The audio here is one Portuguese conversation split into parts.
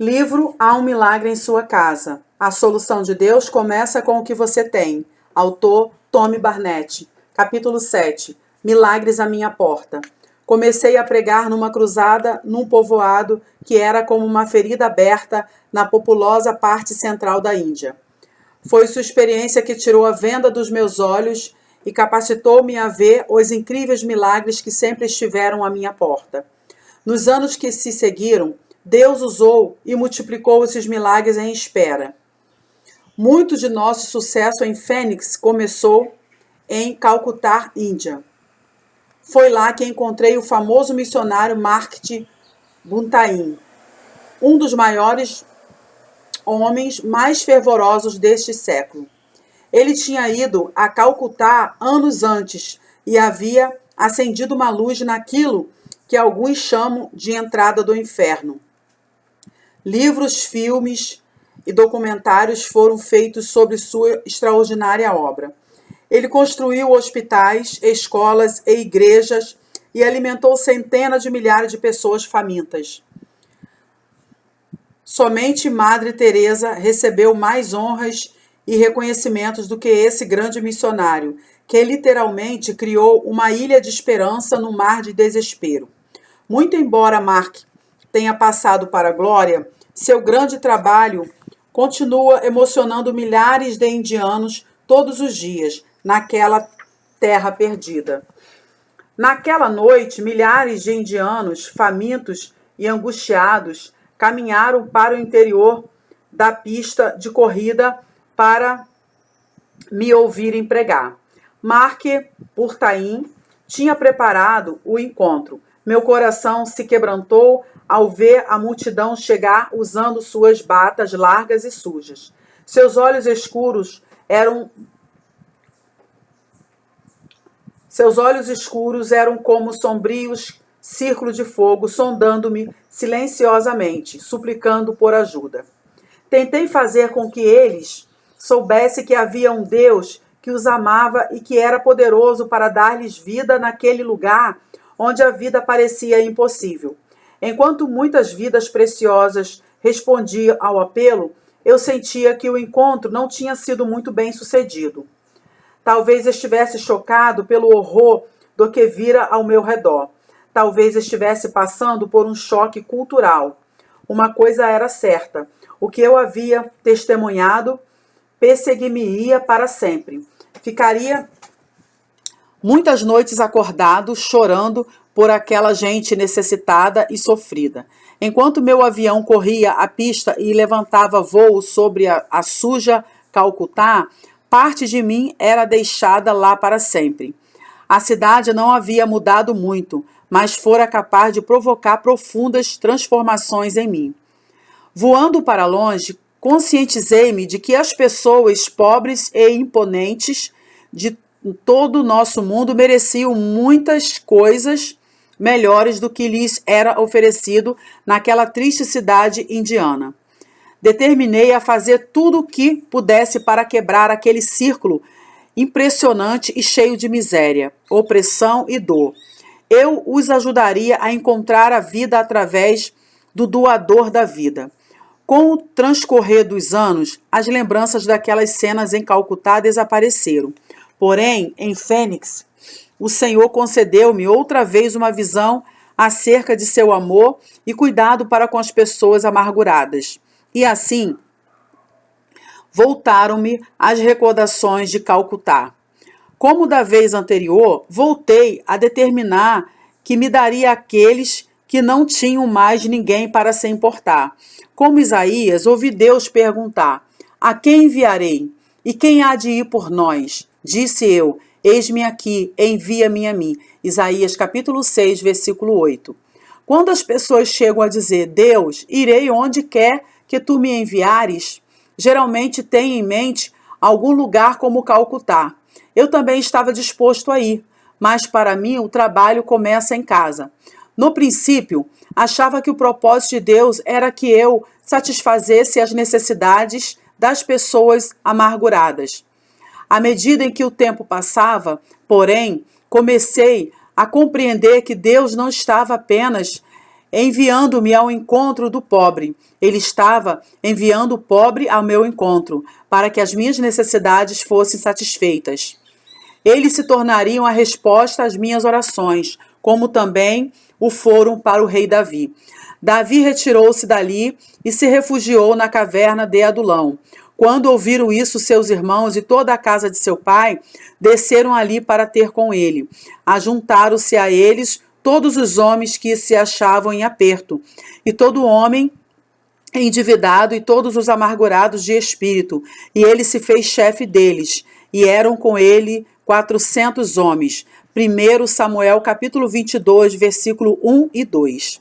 Livro Há um Milagre em Sua Casa. A solução de Deus começa com o que você tem. Autor Tony Barnett. Capítulo 7. Milagres à minha porta. Comecei a pregar numa cruzada num povoado que era como uma ferida aberta na populosa parte central da Índia. Foi sua experiência que tirou a venda dos meus olhos e capacitou-me a ver os incríveis milagres que sempre estiveram à minha porta. Nos anos que se seguiram, Deus usou e multiplicou esses milagres em espera. Muito de nosso sucesso em Fênix começou em Calcutá, Índia. Foi lá que encontrei o famoso missionário Mark Buntain, um dos maiores homens mais fervorosos deste século. Ele tinha ido a Calcutá anos antes e havia acendido uma luz naquilo que alguns chamam de entrada do inferno. Livros, filmes e documentários foram feitos sobre sua extraordinária obra. Ele construiu hospitais, escolas e igrejas e alimentou centenas de milhares de pessoas famintas. Somente Madre Teresa recebeu mais honras e reconhecimentos do que esse grande missionário, que literalmente criou uma ilha de esperança no mar de desespero. Muito embora Mark tenha passado para a glória, seu grande trabalho continua emocionando milhares de indianos todos os dias, naquela terra perdida. Naquela noite, milhares de indianos, famintos e angustiados, caminharam para o interior da pista de corrida para me ouvirem pregar. Mark Burtain tinha preparado o encontro. Meu coração se quebrantou ao ver a multidão chegar usando suas batas largas e sujas. Seus olhos escuros eram como sombrios círculos de fogo, sondando-me silenciosamente, suplicando por ajuda. Tentei fazer com que eles soubessem que havia um Deus que os amava e que era poderoso para dar-lhes vida naquele lugar onde a vida parecia impossível. Enquanto muitas vidas preciosas respondiam ao apelo, eu sentia que o encontro não tinha sido muito bem sucedido. Talvez estivesse chocado pelo horror do que vira ao meu redor. Talvez estivesse passando por um choque cultural. Uma coisa era certa: o que eu havia testemunhado perseguir-me-ia para sempre. Ficaria muitas noites acordado, chorando por aquela gente necessitada e sofrida. Enquanto meu avião corria a pista e levantava voo sobre a suja Calcutá, parte de mim era deixada lá para sempre. A cidade não havia mudado muito, mas fora capaz de provocar profundas transformações em mim. Voando para longe, conscientizei-me de que as pessoas pobres e imponentes de todo o nosso mundo mereciam muitas coisas melhores do que lhes era oferecido naquela triste cidade indiana. Determinei a fazer tudo o que pudesse para quebrar aquele círculo impressionante e cheio de miséria, opressão e dor. Eu os ajudaria a encontrar a vida através do doador da vida. Com o transcorrer dos anos, as lembranças daquelas cenas em Calcutá desapareceram. Porém, em Fênix, o Senhor concedeu-me outra vez uma visão acerca de seu amor e cuidado para com as pessoas amarguradas. E assim, voltaram-me as recordações de Calcutá. Como da vez anterior, voltei a determinar que me daria aqueles que não tinham mais ninguém para se importar. Como Isaías, ouvi Deus perguntar: a quem enviarei? E quem há de ir por nós? Disse eu: eis-me aqui, envia-me a mim. Isaías capítulo 6, versículo 8. Quando as pessoas chegam a dizer: Deus, irei onde quer que tu me enviares, geralmente têm em mente algum lugar como Calcutá. Eu também estava disposto a ir, mas para mim o trabalho começa em casa. No princípio, achava que o propósito de Deus era que eu satisfazesse as necessidades das pessoas amarguradas. À medida em que o tempo passava, porém, comecei a compreender que Deus não estava apenas enviando-me ao encontro do pobre. Ele estava enviando o pobre ao meu encontro, para que as minhas necessidades fossem satisfeitas. Eles se tornariam a resposta às minhas orações, como também o foram para o rei Davi. Davi retirou-se dali e se refugiou na caverna de Adulão. Quando ouviram isso, seus irmãos e toda a casa de seu pai desceram ali para ter com ele. Ajuntaram-se a eles todos os homens que se achavam em aperto, e todo homem endividado e todos os amargurados de espírito, e ele se fez chefe deles, e eram com ele 400 homens. 1 Samuel capítulo 22, versículo 1 e 2.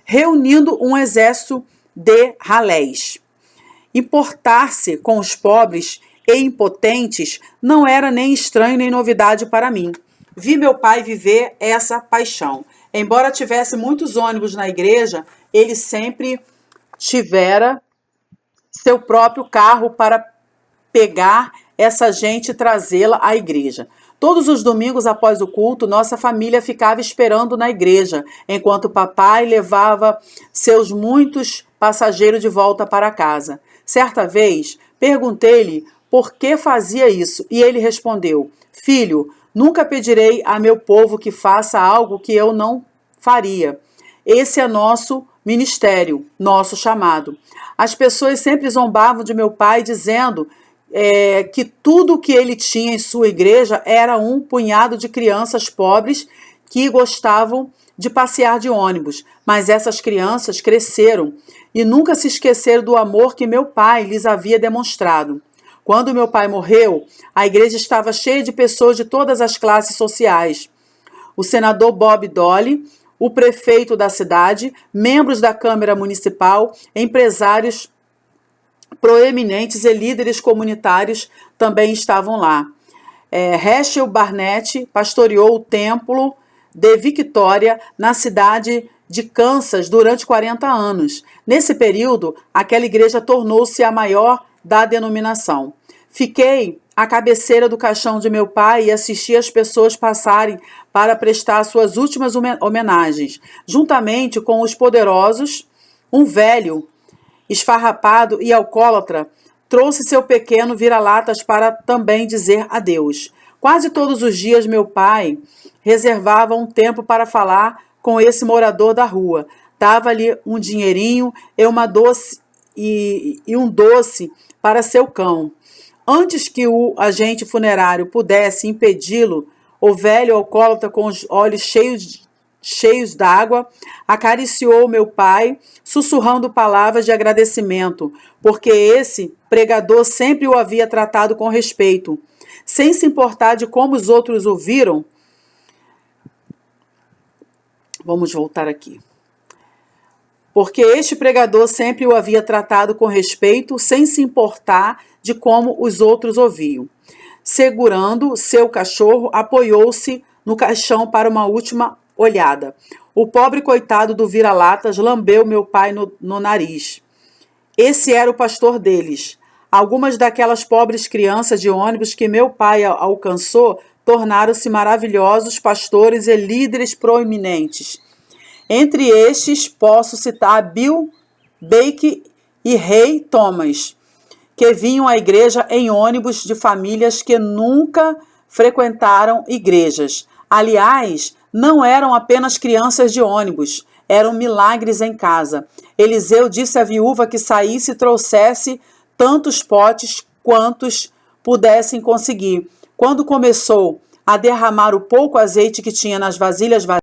Reunindo um exército de ralés. Importar-se com os pobres e impotentes não era nem estranho nem novidade para mim. Vi meu pai viver essa paixão. Embora tivesse muitos ônibus na igreja, ele sempre tivera seu próprio carro para pegar essa gente e trazê-la à igreja. Todos os domingos após o culto, nossa família ficava esperando na igreja, enquanto o papai levava seus muitos passageiros de volta para casa. Certa vez, perguntei-lhe por que fazia isso, e ele respondeu: Filho, nunca pedirei a meu povo que faça algo que eu não faria. Esse é nosso ministério, nosso chamado. As pessoas sempre zombavam de meu pai, dizendo que tudo que ele tinha em sua igreja era um punhado de crianças pobres que gostavam de passear de ônibus. Mas essas crianças cresceram e nunca se esqueceram do amor que meu pai lhes havia demonstrado. Quando meu pai morreu, a igreja estava cheia de pessoas de todas as classes sociais. O senador Bob Dole, o prefeito da cidade, membros da Câmara Municipal, empresários proeminentes e líderes comunitários também estavam lá. Herschel Barnett pastoreou o templo de Victoria na cidade de Kansas durante 40 anos. Nesse período, aquela igreja tornou-se a maior da denominação. Fiquei à cabeceira do caixão de meu pai e assisti as pessoas passarem para prestar suas últimas homenagens. Juntamente com os poderosos, um velho esfarrapado e alcoólatra trouxe seu pequeno vira-latas para também dizer adeus. Quase todos os dias meu pai reservava um tempo para falar com esse morador da rua. Dava-lhe um dinheirinho e um doce para seu cão. Antes que o agente funerário pudesse impedi-lo, o velho alcoólatra, com os olhos cheios d'água, acariciou meu pai, sussurrando palavras de agradecimento, porque esse pregador sempre o havia tratado com respeito, sem se importar de como os outros o viram. Vamos voltar aqui. Porque este pregador sempre o havia tratado com respeito, sem se importar de como os outros ouviam. Segurando seu cachorro, apoiou-se no caixão para uma última olhada. O pobre coitado do vira-latas lambeu meu pai no nariz. Esse era o pastor deles. Algumas daquelas pobres crianças de ônibus que meu pai alcançou tornaram-se maravilhosos pastores e líderes proeminentes. Entre estes, posso citar Bill Bake e Ray Thomas, que vinham à igreja em ônibus de famílias que nunca frequentaram igrejas. Aliás, não eram apenas crianças de ônibus, eram milagres em casa. Eliseu disse à viúva que saísse e trouxesse tantos potes quantos pudessem conseguir. Quando começou a derramar o pouco azeite que tinha nas vasilhas vazias,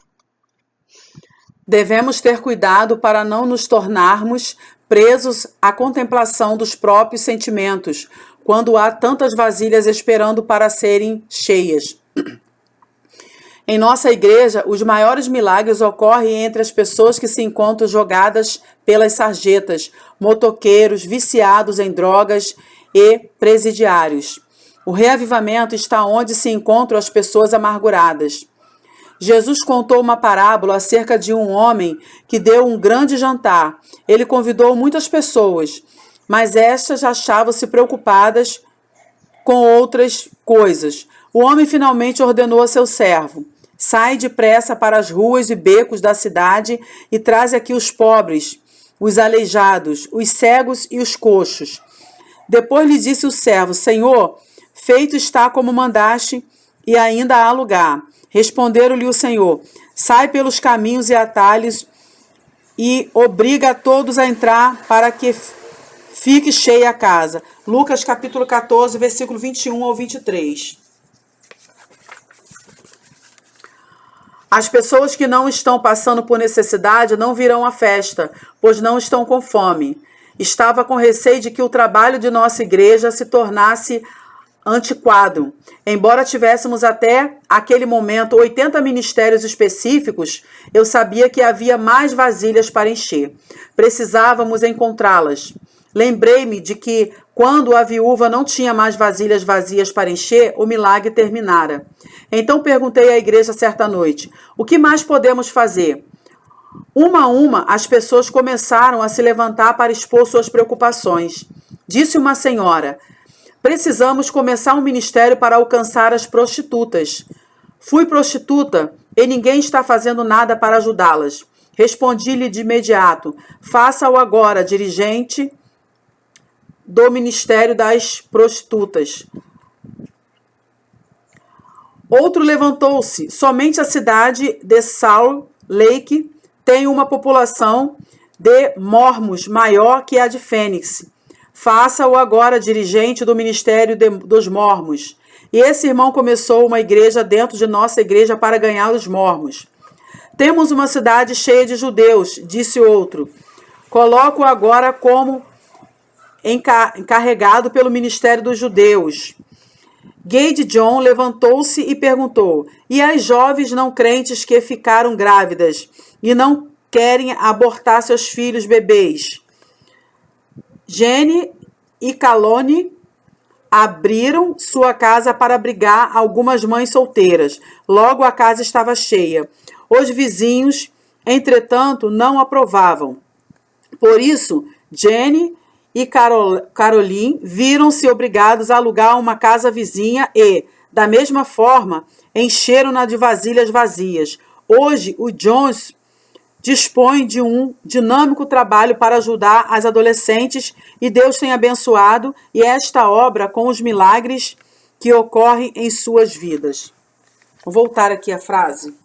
devemos ter cuidado para não nos tornarmos presos à contemplação dos próprios sentimentos, quando há tantas vasilhas esperando para serem cheias. Em nossa igreja, os maiores milagres ocorrem entre as pessoas que se encontram jogadas pelas sarjetas, motoqueiros, viciados em drogas e presidiários. O reavivamento está onde se encontram as pessoas amarguradas. Jesus contou uma parábola acerca de um homem que deu um grande jantar. Ele convidou muitas pessoas, mas estas achavam-se preocupadas com outras coisas. O homem finalmente ordenou a seu servo: Sai depressa para as ruas e becos da cidade e traz aqui os pobres, os aleijados, os cegos e os coxos. Depois lhe disse o servo: Senhor, feito está como mandaste, e ainda há lugar. Responderam-lhe o Senhor: sai pelos caminhos e atalhos e obriga a todos a entrar para que fique cheia a casa. Lucas capítulo 14, versículo 21 ao 23. As pessoas que não estão passando por necessidade não virão à festa, pois não estão com fome. Estava com receio de que o trabalho de nossa igreja se tornasse antiquado. Embora tivéssemos até aquele momento 80 ministérios específicos, eu sabia que havia mais vasilhas para encher. Precisávamos encontrá-las. Lembrei-me de que, quando a viúva não tinha mais vasilhas vazias para encher, o milagre terminara. Então perguntei à igreja certa noite: o que mais podemos fazer? Uma a uma, as pessoas começaram a se levantar para expor suas preocupações. Disse uma senhora: precisamos começar um ministério para alcançar as prostitutas. Fui prostituta e ninguém está fazendo nada para ajudá-las. Respondi-lhe de imediato: faça-o agora, dirigente do Ministério das Prostitutas. Outro levantou-se: somente a cidade de Salt Lake tem uma população de mormons maior que a de Fênix. Faça-o agora, dirigente do Ministério dos Mormons. E esse irmão começou uma igreja dentro de nossa igreja para ganhar os mormons. Temos uma cidade cheia de judeus, disse outro. Coloco-o agora como encarregado pelo Ministério dos Judeus. Gade John levantou-se e perguntou: e as jovens não crentes que ficaram grávidas e não querem abortar seus filhos bebês? Jenny e Calone abriram sua casa para abrigar algumas mães solteiras. Logo a casa estava cheia. Os vizinhos, entretanto, não aprovavam. Por isso, Jenny e Caroline viram-se obrigados a alugar uma casa vizinha e, da mesma forma, encheram-na de vasilhas vazias. Hoje, o Jones dispõe de um dinâmico trabalho para ajudar as adolescentes e Deus tem abençoado esta obra com os milagres que ocorrem em suas vidas. Vou voltar aqui a frase.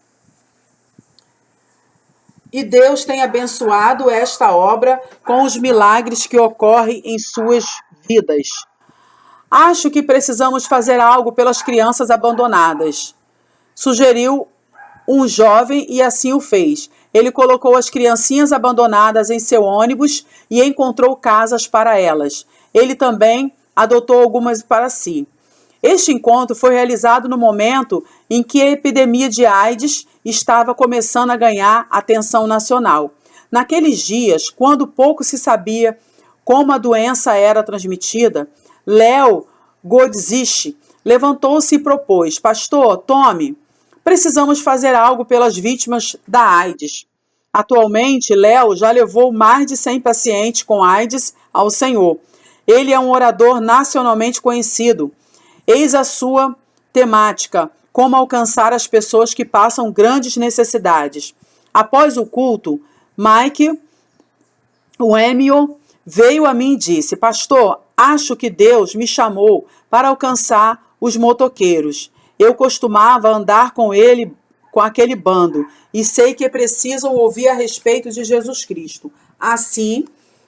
E Deus tem abençoado esta obra com os milagres que ocorrem em suas vidas. Acho que precisamos fazer algo pelas crianças abandonadas, sugeriu um jovem e assim o fez. Ele colocou as criancinhas abandonadas em seu ônibus e encontrou casas para elas. Ele também adotou algumas para si. Este encontro foi realizado no momento em que a epidemia de AIDS estava começando a ganhar atenção nacional. Naqueles dias, quando pouco se sabia como a doença era transmitida, Leo Godzich levantou-se e propôs: pastor, tome, precisamos fazer algo pelas vítimas da AIDS. Atualmente, Léo já levou mais de 100 pacientes com AIDS ao Senhor. Ele é um orador nacionalmente conhecido. Eis a sua temática: como alcançar as pessoas que passam grandes necessidades. Após o culto, Mike Wemio veio a mim e disse: pastor, acho que Deus me chamou para alcançar os motoqueiros. Eu costumava andar com aquele bando, e sei que precisam ouvir a respeito de Jesus Cristo. Assim,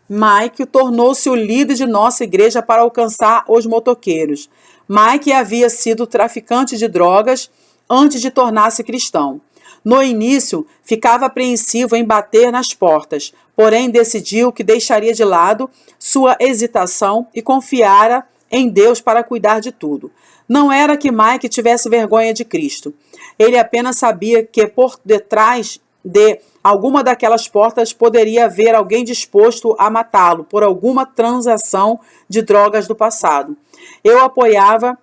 Mike tornou-se o líder de nossa igreja para alcançar os motoqueiros. Mike havia sido traficante de drogas antes de tornar-se cristão. No início, ficava apreensivo em bater nas portas, porém decidiu que deixaria de lado sua hesitação e confiara em Deus para cuidar de tudo. Não era que Mike tivesse vergonha de Cristo. Ele apenas sabia que por detrás de alguma daquelas portas poderia haver alguém disposto a matá-lo por alguma transação de drogas do passado. Eu apoiava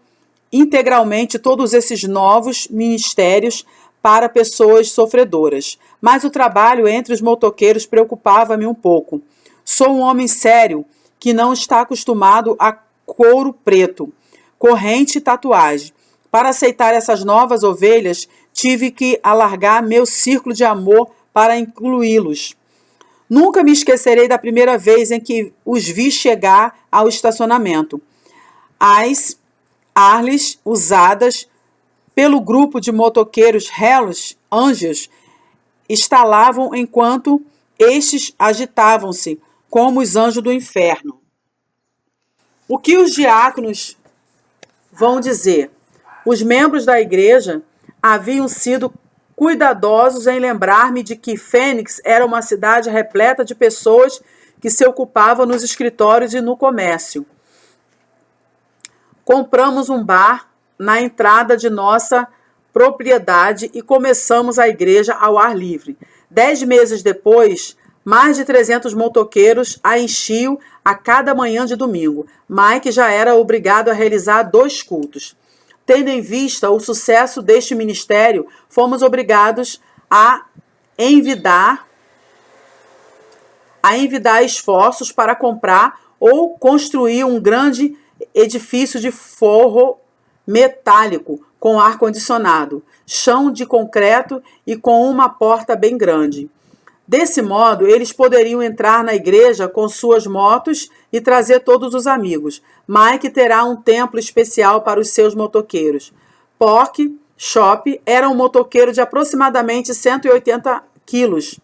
integralmente todos esses novos ministérios para pessoas sofredoras, mas o trabalho entre os motoqueiros preocupava-me um pouco. Sou um homem sério que não está acostumado a couro preto, corrente e tatuagem. Para aceitar essas novas ovelhas, tive que alargar meu círculo de amor para incluí-los. Nunca me esquecerei da primeira vez em que os vi chegar ao estacionamento. As Harleys usadas pelo grupo de motoqueiros Hells Angels estalavam enquanto estes agitavam-se como os anjos do inferno. O que os diáconos vão dizer? Os membros da igreja haviam sido cuidadosos em lembrar-me de que Fênix era uma cidade repleta de pessoas que se ocupavam nos escritórios e no comércio. Compramos um bar na entrada de nossa propriedade e começamos a igreja ao ar livre. 10 meses depois, mais de 300 motoqueiros a enchiam a cada manhã de domingo. Mike já era obrigado a realizar 2 cultos. Tendo em vista o sucesso deste ministério, fomos obrigados a envidar esforços para comprar ou construir um grande edifício de forro metálico com ar-condicionado, chão de concreto e com uma porta bem grande. Desse modo, eles poderiam entrar na igreja com suas motos e trazer todos os amigos. Mike terá um templo especial para os seus motoqueiros. Pork Chop era um motoqueiro de aproximadamente 180 quilos,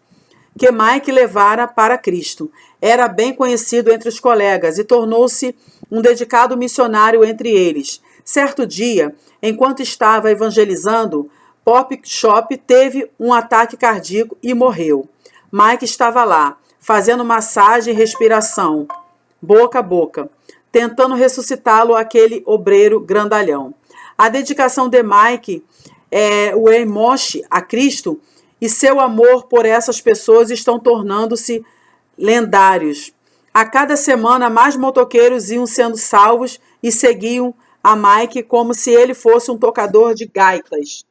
que Mike levara para Cristo. Era bem conhecido entre os colegas e tornou-se um dedicado missionário entre eles. Certo dia, enquanto estava evangelizando, Pork Chop teve um ataque cardíaco e morreu. Mike estava lá, fazendo massagem e respiração, boca a boca, tentando ressuscitá-lo, aquele obreiro grandalhão. A dedicação de Mike, o emoche a Cristo e seu amor por essas pessoas estão tornando-se lendários. A cada semana, mais motoqueiros iam sendo salvos e seguiam a Mike como se ele fosse um tocador de gaitas.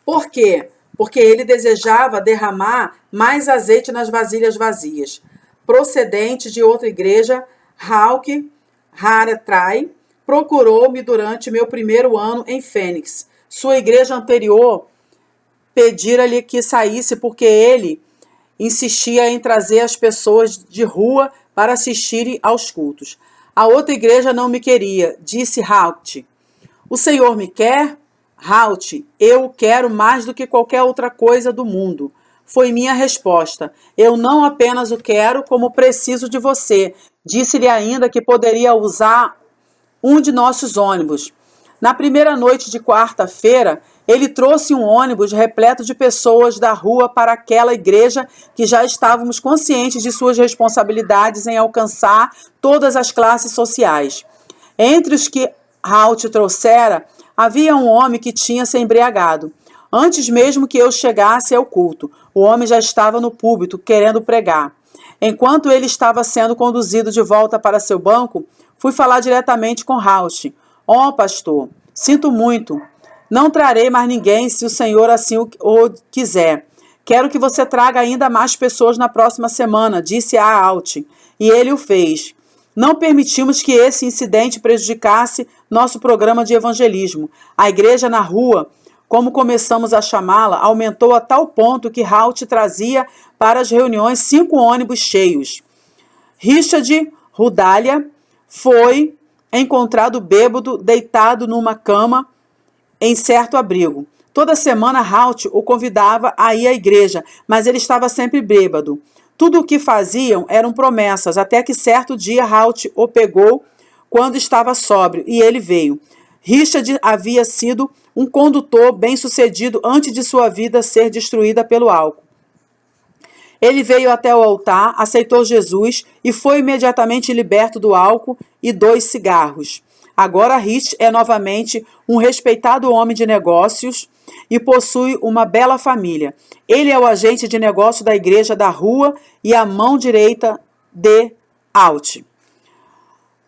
Por quê? Porque ele desejava derramar mais azeite nas vasilhas vazias. Procedente de outra igreja, Hawk Haratrai procurou-me durante meu primeiro ano em Fênix. Sua igreja anterior pedira-lhe que saísse porque ele insistia em trazer as pessoas de rua para assistirem aos cultos. A outra igreja não me queria, disse Hawk. O Senhor me quer? Hawk, eu o quero mais do que qualquer outra coisa do mundo. Foi minha resposta. Eu não apenas o quero, como preciso de você. Disse-lhe ainda que poderia usar um de nossos ônibus. Na primeira noite de quarta-feira, ele trouxe um ônibus repleto de pessoas da rua para aquela igreja que já estávamos conscientes de suas responsabilidades em alcançar todas as classes sociais. Entre os que Hawk trouxera, havia um homem que tinha se embriagado. Antes mesmo que eu chegasse ao culto, o homem já estava no púlpito, querendo pregar. Enquanto ele estava sendo conduzido de volta para seu banco, fui falar diretamente com Hawk. Oh, pastor, sinto muito. Não trarei mais ninguém se o Senhor assim o quiser. Quero que você traga ainda mais pessoas na próxima semana, disse a Hawk. E ele o fez. Não permitimos que esse incidente prejudicasse nosso programa de evangelismo. A igreja na rua, como começamos a chamá-la, aumentou a tal ponto que Hawk trazia para as reuniões 5 ônibus cheios. Richard Rudalia foi encontrado bêbado, deitado numa cama em certo abrigo. Toda semana Hawk o convidava a ir à igreja, mas ele estava sempre bêbado. Tudo o que faziam eram promessas, até que certo dia Hawk o pegou quando estava sóbrio, e ele veio. Richard havia sido um condutor bem-sucedido antes de sua vida ser destruída pelo álcool. Ele veio até o altar, aceitou Jesus e foi imediatamente liberto do álcool e 2 cigarros. Agora Rich é novamente um respeitado homem de negócios e possui uma bela família. Ele é o agente de negócio da igreja da rua e a mão direita de Hawk.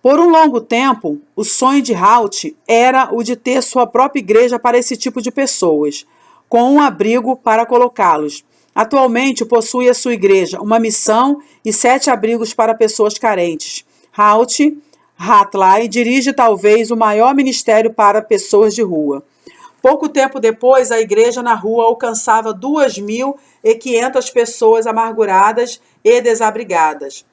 Por um longo tempo, o sonho de Hawk era o de ter sua própria igreja para esse tipo de pessoas, com um abrigo para colocá-los. Atualmente possui a sua igreja, uma missão e 7 abrigos para pessoas carentes. Hawk Hatley dirige talvez o maior ministério para pessoas de rua. Pouco tempo depois, a igreja na rua alcançava 2.500 pessoas amarguradas e desabrigadas.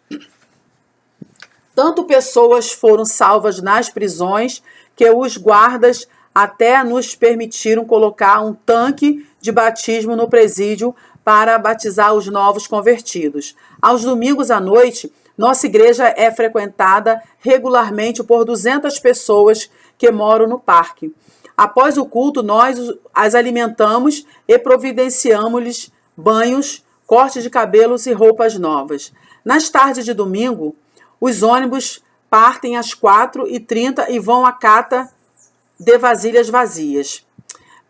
Tanto pessoas foram salvas nas prisões que os guardas até nos permitiram colocar um tanque de batismo no presídio para batizar os novos convertidos. Aos domingos à noite, nossa igreja é frequentada regularmente por 200 pessoas que moram no parque. Após o culto, nós as alimentamos e providenciamos-lhes banhos, cortes de cabelos e roupas novas. Nas tardes de domingo, os ônibus partem às 4h30 e vão à cata de vasilhas vazias.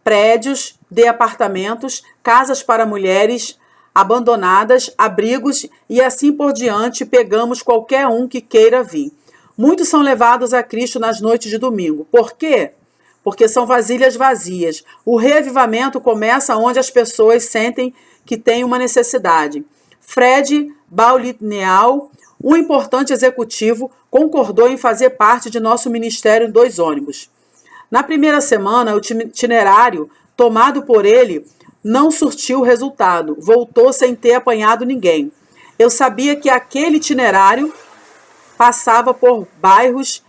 Prédios de apartamentos, casas para mulheres abandonadas, abrigos e assim por diante, pegamos qualquer um que queira vir. Muitos são levados a Cristo nas noites de domingo. Por quê? Porque são vasilhas vazias. O reavivamento começa onde as pessoas sentem que têm uma necessidade. Fred Baulineal, um importante executivo, concordou em fazer parte de nosso ministério em 2 ônibus. Na primeira semana, o itinerário tomado por ele não surtiu resultado. Voltou sem ter apanhado ninguém. Eu sabia que aquele itinerário passava por bairros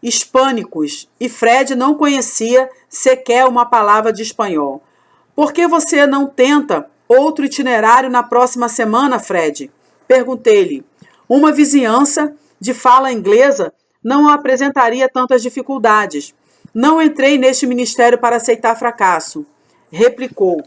hispânicos e Fred não conhecia sequer uma palavra de espanhol. Por que você não tenta outro itinerário na próxima semana, Fred? Perguntei-lhe. Uma vizinhança de fala inglesa não apresentaria tantas dificuldades. Não entrei neste ministério para aceitar fracasso, replicou.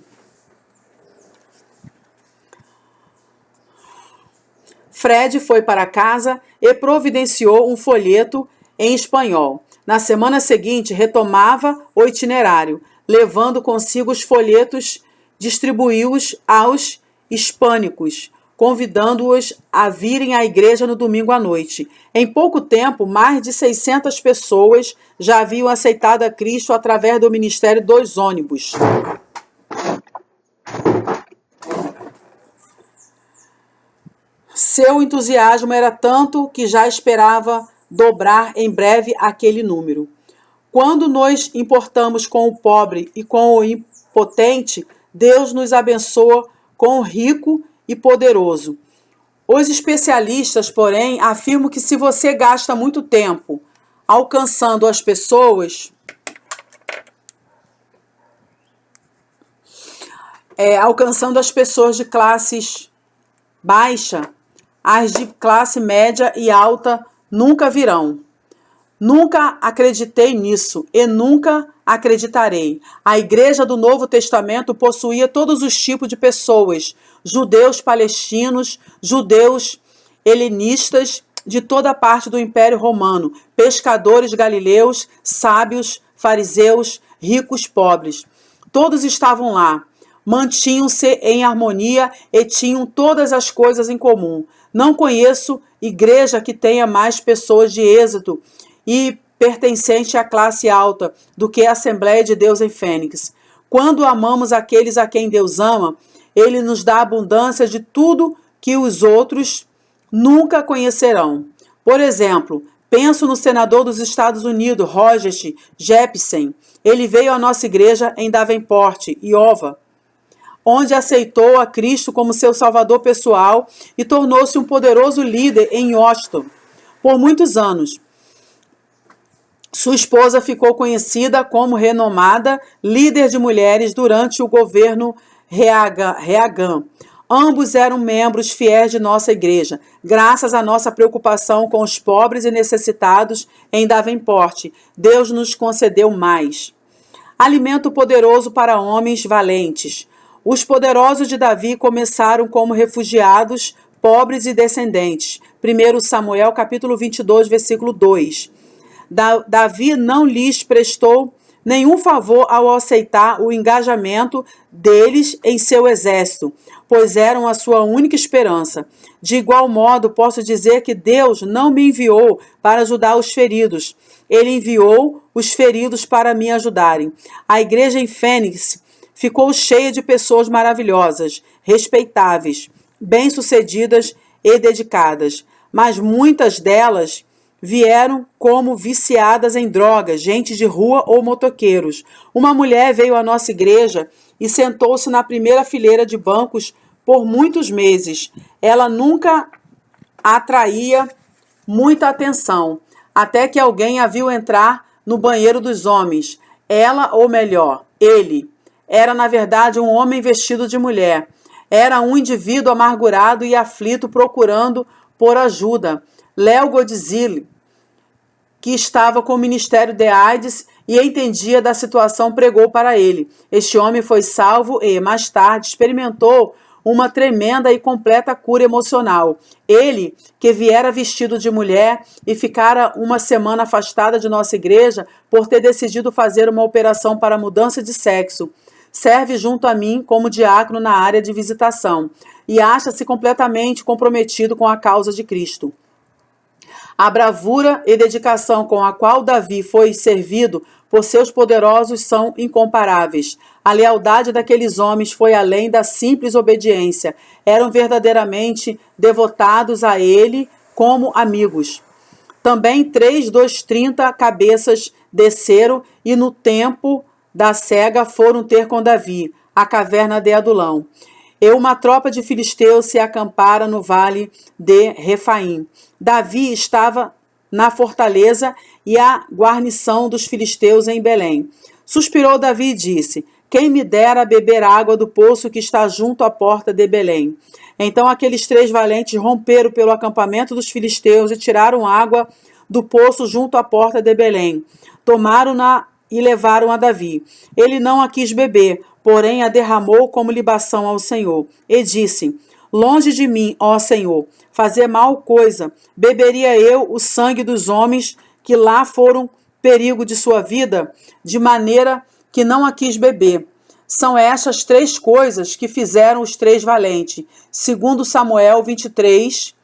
Fred foi para casa e providenciou um folheto em espanhol. Na semana seguinte, retomava o itinerário, levando consigo os folhetos, distribuiu-os aos hispânicos, convidando-os a virem à igreja no domingo à noite. Em pouco tempo, mais de 600 pessoas já haviam aceitado a Cristo através do ministério dos ônibus. Seu entusiasmo era tanto que já esperava dobrar em breve aquele número. Quando nos importamos com o pobre e com o impotente, Deus nos abençoa com o rico e poderoso. Os especialistas, porém, afirmam que se você gasta muito tempo alcançando as pessoas, de classes baixa, as de classe média e alta nunca virão. Nunca acreditei nisso e nunca acreditarei. A igreja do Novo Testamento possuía todos os tipos de pessoas, judeus palestinos, judeus helenistas de toda parte do Império Romano, pescadores galileus, sábios, fariseus, ricos, pobres. Todos estavam lá, mantinham-se em harmonia e tinham todas as coisas em comum. Não conheço igreja que tenha mais pessoas de êxito e pertencente à classe alta do que a Assembleia de Deus em Fênix. Quando amamos aqueles a quem Deus ama, Ele nos dá abundância de tudo que os outros nunca conhecerão. Por exemplo, penso no senador dos Estados Unidos, Roger Jefferson. Ele veio à nossa igreja em Davenport, Iowa, onde aceitou a Cristo como seu salvador pessoal e tornou-se um poderoso líder em Washington por muitos anos. Sua esposa ficou conhecida como renomada líder de mulheres durante o governo Reagan. Ambos eram membros fiéis de nossa igreja, graças à nossa preocupação com os pobres e necessitados em Davenport. Deus nos concedeu mais. Alimento poderoso para homens valentes. Os poderosos de Davi começaram como refugiados, pobres e descendentes. 1 Samuel, capítulo 22, versículo 2. Davi não lhes prestou nenhum favor ao aceitar o engajamento deles em seu exército, pois eram a sua única esperança. De igual modo, posso dizer que Deus não me enviou para ajudar os feridos. Ele enviou os feridos para me ajudarem. A igreja em Fênix ficou cheia de pessoas maravilhosas, respeitáveis, bem-sucedidas e dedicadas, mas muitas delas vieram como viciadas em drogas, gente de rua ou motoqueiros. Uma mulher veio à nossa igreja e sentou-se na primeira fileira de bancos por muitos meses. Ela nunca atraía muita atenção, até que alguém a viu entrar no banheiro dos homens. Ela, ou melhor, ele, era na verdade um homem vestido de mulher. Era um indivíduo amargurado e aflito procurando por ajuda. Léo Godzilla, que estava com o ministério de AIDS e entendia da situação, pregou para ele. Este homem foi salvo e, mais tarde, experimentou uma tremenda e completa cura emocional. Ele, que viera vestido de mulher e ficara uma semana afastada de nossa igreja por ter decidido fazer uma operação para mudança de sexo, serve junto a mim como diácono na área de visitação e acha-se completamente comprometido com a causa de Cristo. A bravura e dedicação com a qual Davi foi servido por seus poderosos são incomparáveis. A lealdade daqueles homens foi além da simples obediência. Eram verdadeiramente devotados a ele como amigos. Também 3 dos 30 cabeças desceram e no tempo da cega foram ter com Davi, a caverna de Adulão. E uma tropa de filisteus se acampara no vale de Refaim. Davi estava na fortaleza e a guarnição dos filisteus em Belém. Suspirou Davi e disse: quem me dera beber água do poço que está junto à porta de Belém. Então aqueles 3 valentes romperam pelo acampamento dos filisteus e tiraram água do poço junto à porta de Belém. Tomaram-na e levaram a Davi. Ele não a quis beber, porém a derramou como libação ao Senhor. E disse: longe de mim, ó Senhor, fazer mal coisa. Beberia eu o sangue dos homens que lá foram perigo de sua vida, de maneira que não a quis beber. São estas 3 coisas que fizeram os 3 valentes. Segundo Samuel 23,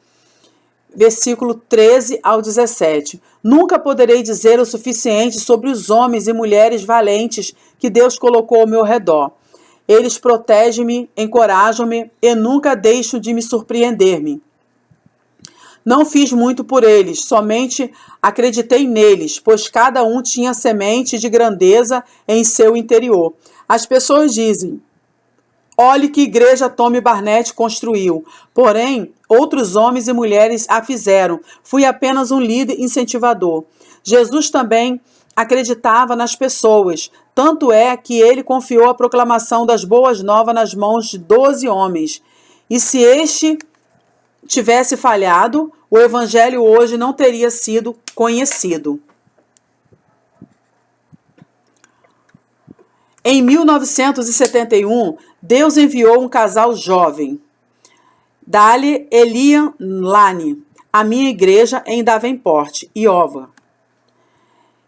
versículo 13 ao 17. Nunca poderei dizer o suficiente sobre os homens e mulheres valentes que Deus colocou ao meu redor. Eles protegem-me, encorajam-me e nunca deixam de me surpreender-me. Não fiz muito por eles, somente acreditei neles, pois cada um tinha semente de grandeza em seu interior. As pessoas dizem: olhe que igreja Tommy Barnett construiu. Porém, outros homens e mulheres a fizeram. Fui apenas um líder incentivador. Jesus também acreditava nas pessoas. Tanto é que ele confiou a proclamação das boas novas nas mãos de 12 homens. E se este tivesse falhado, o evangelho hoje não teria sido conhecido. Em 1971, Deus enviou um casal jovem, Dali e Liam Lane, à minha igreja em Davenport, Iowa.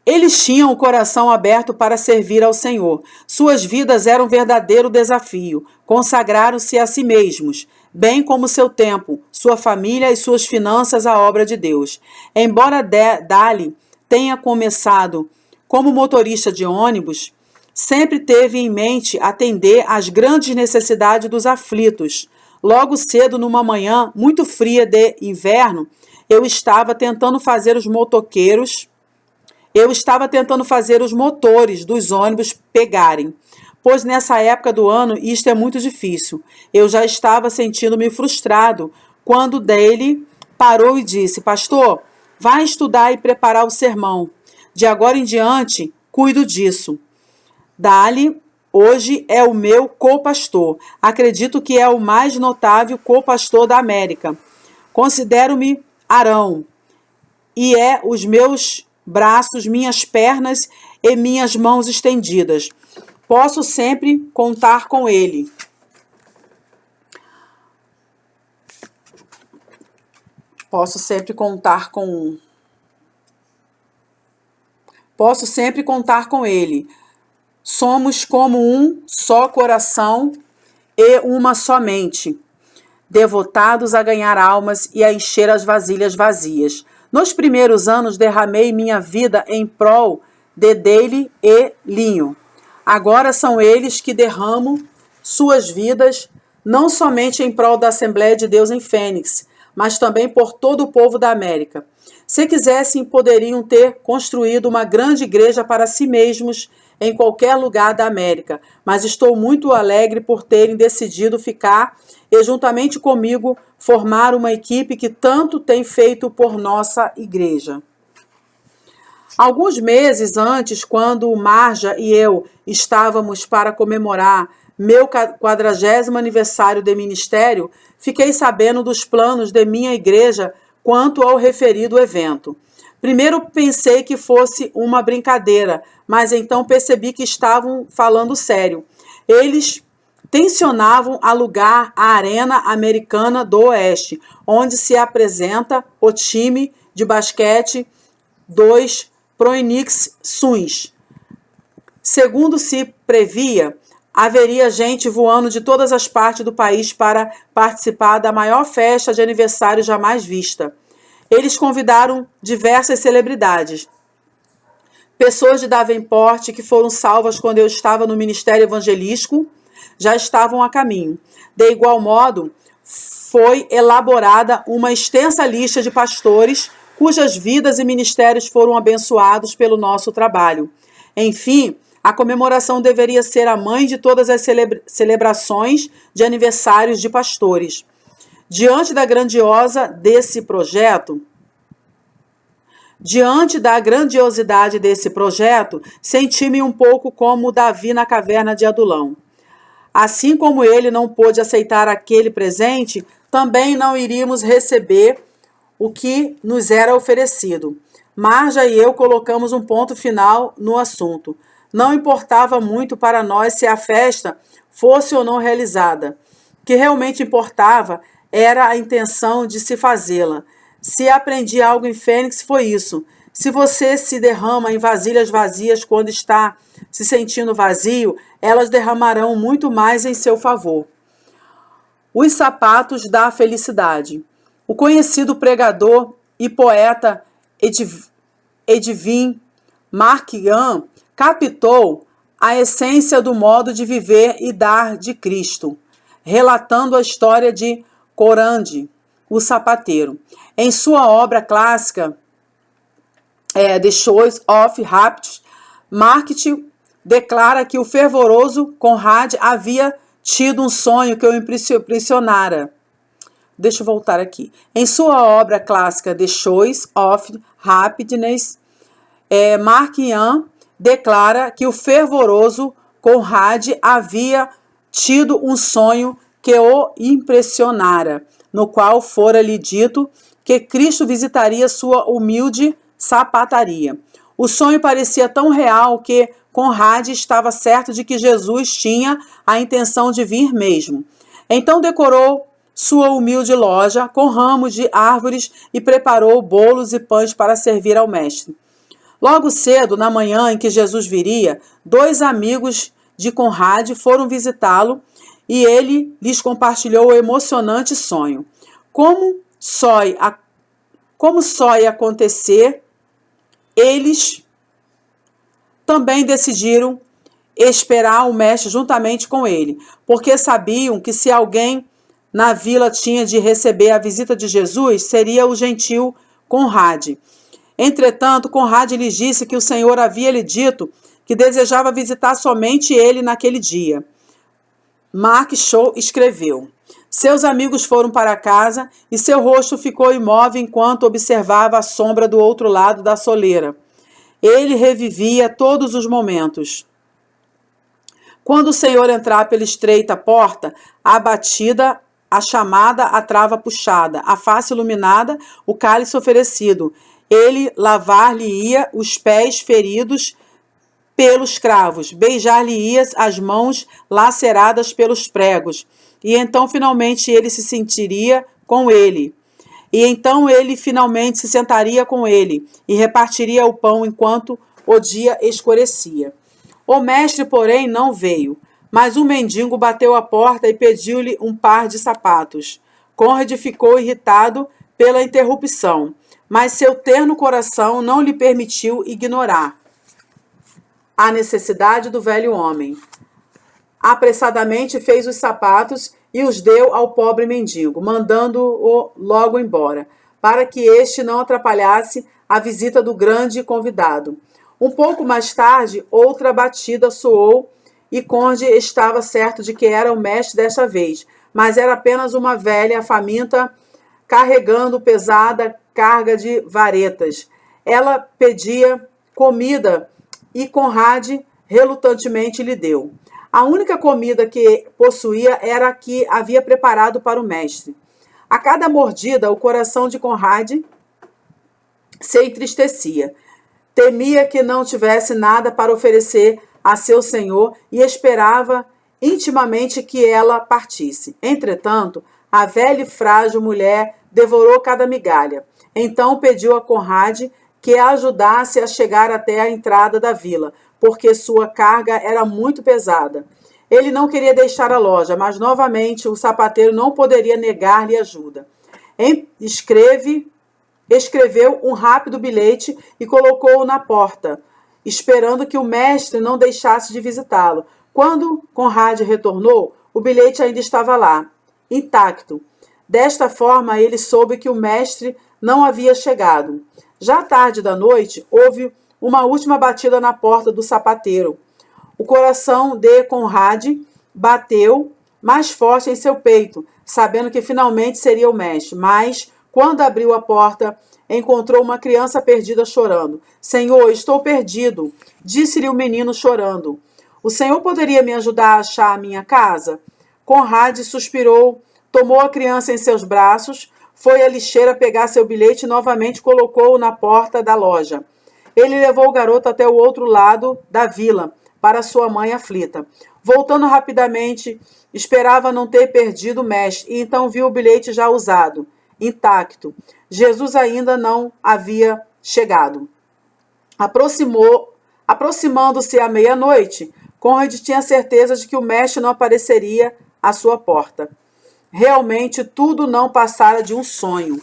Eles tinham o coração aberto para servir ao Senhor. Suas vidas eram um verdadeiro desafio. Consagraram-se a si mesmos, bem como seu tempo, sua família e suas finanças à obra de Deus. Embora Dali tenha começado como motorista de ônibus, sempre teve em mente atender às grandes necessidades dos aflitos. Logo cedo, numa manhã muito fria de inverno, eu estava tentando fazer os motores dos ônibus pegarem, pois nessa época do ano isto é muito difícil. Eu já estava sentindo-me frustrado quando Dale parou e disse: pastor, vai estudar e preparar o sermão. De agora em diante, cuido disso. Dali hoje é o meu co-pastor. Acredito que é o mais notável co-pastor da América. Considero-me Arão e é os meus braços, minhas pernas e minhas mãos estendidas. Posso sempre contar com ele. Posso sempre contar com ele. Somos como um só coração e uma só mente, devotados a ganhar almas e a encher as vasilhas vazias. Nos primeiros anos derramei minha vida em prol de Dale e Linho. Agora são eles que derramam suas vidas não somente em prol da Assembleia de Deus em Fênix, mas também por todo o povo da América. Se quisessem, poderiam ter construído uma grande igreja para si mesmos em qualquer lugar da América, mas estou muito alegre por terem decidido ficar e, juntamente comigo, formar uma equipe que tanto tem feito por nossa igreja. Alguns meses antes, quando Marja e eu estávamos para comemorar meu 40º aniversário de ministério, fiquei sabendo dos planos de minha igreja quanto ao referido evento. Primeiro pensei que fosse uma brincadeira, mas então percebi que estavam falando sério. Eles tensionavam alugar a Arena Americana do Oeste, onde se apresenta o time de basquete dos Phoenix Suns. Segundo se previa, haveria gente voando de todas as partes do país para participar da maior festa de aniversário jamais vista. Eles convidaram diversas celebridades. Pessoas de Davenport que foram salvas quando eu estava no ministério evangelístico já estavam a caminho. De igual modo, foi elaborada uma extensa lista de pastores cujas vidas e ministérios foram abençoados pelo nosso trabalho. Enfim, a comemoração deveria ser a mãe de todas as celebrações de aniversários de pastores. Diante da grandiosidade desse projeto, senti-me um pouco como Davi na caverna de Adulão. Assim como ele não pôde aceitar aquele presente, também não iríamos receber o que nos era oferecido. Marja e eu colocamos um ponto final no assunto. Não importava muito para nós se a festa fosse ou não realizada. O que realmente importava era a intenção de se fazê-la. Se aprendi algo em Fênix, foi isso. Se você se derrama em vasilhas vazias quando está se sentindo vazio, elas derramarão muito mais em seu favor. Os sapatos da felicidade. O conhecido pregador e poeta Edwin Marquian captou a essência do modo de viver e dar de Cristo, relatando a história de Corande, o sapateiro. Em sua obra clássica, The Choice of Happiness, Marketing declara que o fervoroso Conrad havia tido um sonho que o impressionara. Deixa eu voltar aqui. Em sua obra clássica The Choice of Happiness, Marquian declara que o fervoroso Conrad havia tido um sonho que o impressionara, no qual fora-lhe dito que Cristo visitaria sua humilde sapataria. O sonho parecia tão real que Conrad estava certo de que Jesus tinha a intenção de vir mesmo. Então decorou sua humilde loja com ramos de árvores e preparou bolos e pães para servir ao mestre. Logo cedo, na manhã em que Jesus viria, 2 amigos de Conrad foram visitá-lo e ele lhes compartilhou o emocionante sonho. Como só ia acontecer, eles também decidiram esperar o mestre juntamente com ele, porque sabiam que se alguém na vila tinha de receber a visita de Jesus, seria o gentil Conrad. Entretanto, Conrad lhes disse que o Senhor havia lhe dito que desejava visitar somente ele naquele dia. Mark Shaw escreveu: seus amigos foram para casa e seu rosto ficou imóvel enquanto observava a sombra do outro lado da soleira. Ele revivia todos os momentos. Quando o Senhor entrar pela estreita porta, a batida, a chamada, a trava puxada, a face iluminada, o cálice oferecido, ele lavar-lhe-ia os pés feridos pelos cravos, beijar-lhe-ia as mãos laceradas pelos pregos, e então finalmente ele se sentiria com ele. E então ele finalmente se sentaria com ele e repartiria o pão enquanto o dia escurecia. O mestre, porém, não veio, mas um mendigo bateu à porta e pediu-lhe um par de sapatos. Conrad ficou irritado pela interrupção, mas seu terno coração não lhe permitiu ignorar a necessidade do velho homem. Apressadamente fez os sapatos e os deu ao pobre mendigo, mandando-o logo embora. para que este não atrapalhasse a visita do grande convidado. Um pouco mais tarde, outra batida soou e Conde estava certo de que era o mestre desta vez, mas era apenas uma velha faminta carregando pesada carga de varetas. Ela pedia comida e Conrad relutantemente lhe deu. A única comida que possuía era a que havia preparado para o mestre. A cada mordida, o coração de Conrad se entristecia. Temia que não tivesse nada para oferecer a seu senhor e esperava intimamente que ela partisse. Entretanto, a velha e frágil mulher devorou cada migalha. Então pediu a Conrad que a ajudasse a chegar até a entrada da vila, porque sua carga era muito pesada. Ele não queria deixar a loja, mas novamente o sapateiro não poderia negar-lhe ajuda. Escreveu um rápido bilhete e colocou-o na porta, esperando que o mestre não deixasse de visitá-lo. Quando Conrad retornou, o bilhete ainda estava lá, intacto. Desta forma, ele soube que o mestre não havia chegado. Já à tarde da noite, houve uma última batida na porta do sapateiro. O coração de Conrad bateu mais forte em seu peito, sabendo que finalmente seria o mestre. Mas, quando abriu a porta, encontrou uma criança perdida chorando. Senhor, estou perdido, disse-lhe o menino chorando. O senhor poderia me ajudar a achar a minha casa? Conrad suspirou, tomou a criança em seus braços, foi à lixeira pegar seu bilhete e novamente colocou-o na porta da loja. Ele levou o garoto até o outro lado da vila, para sua mãe aflita. Voltando rapidamente, esperava não ter perdido o mestre, e então viu o bilhete já usado, intacto. Jesus ainda não havia chegado. Aproximando-se à meia-noite, Conrad tinha certeza de que o mestre não apareceria à sua porta. Realmente tudo não passara de um sonho.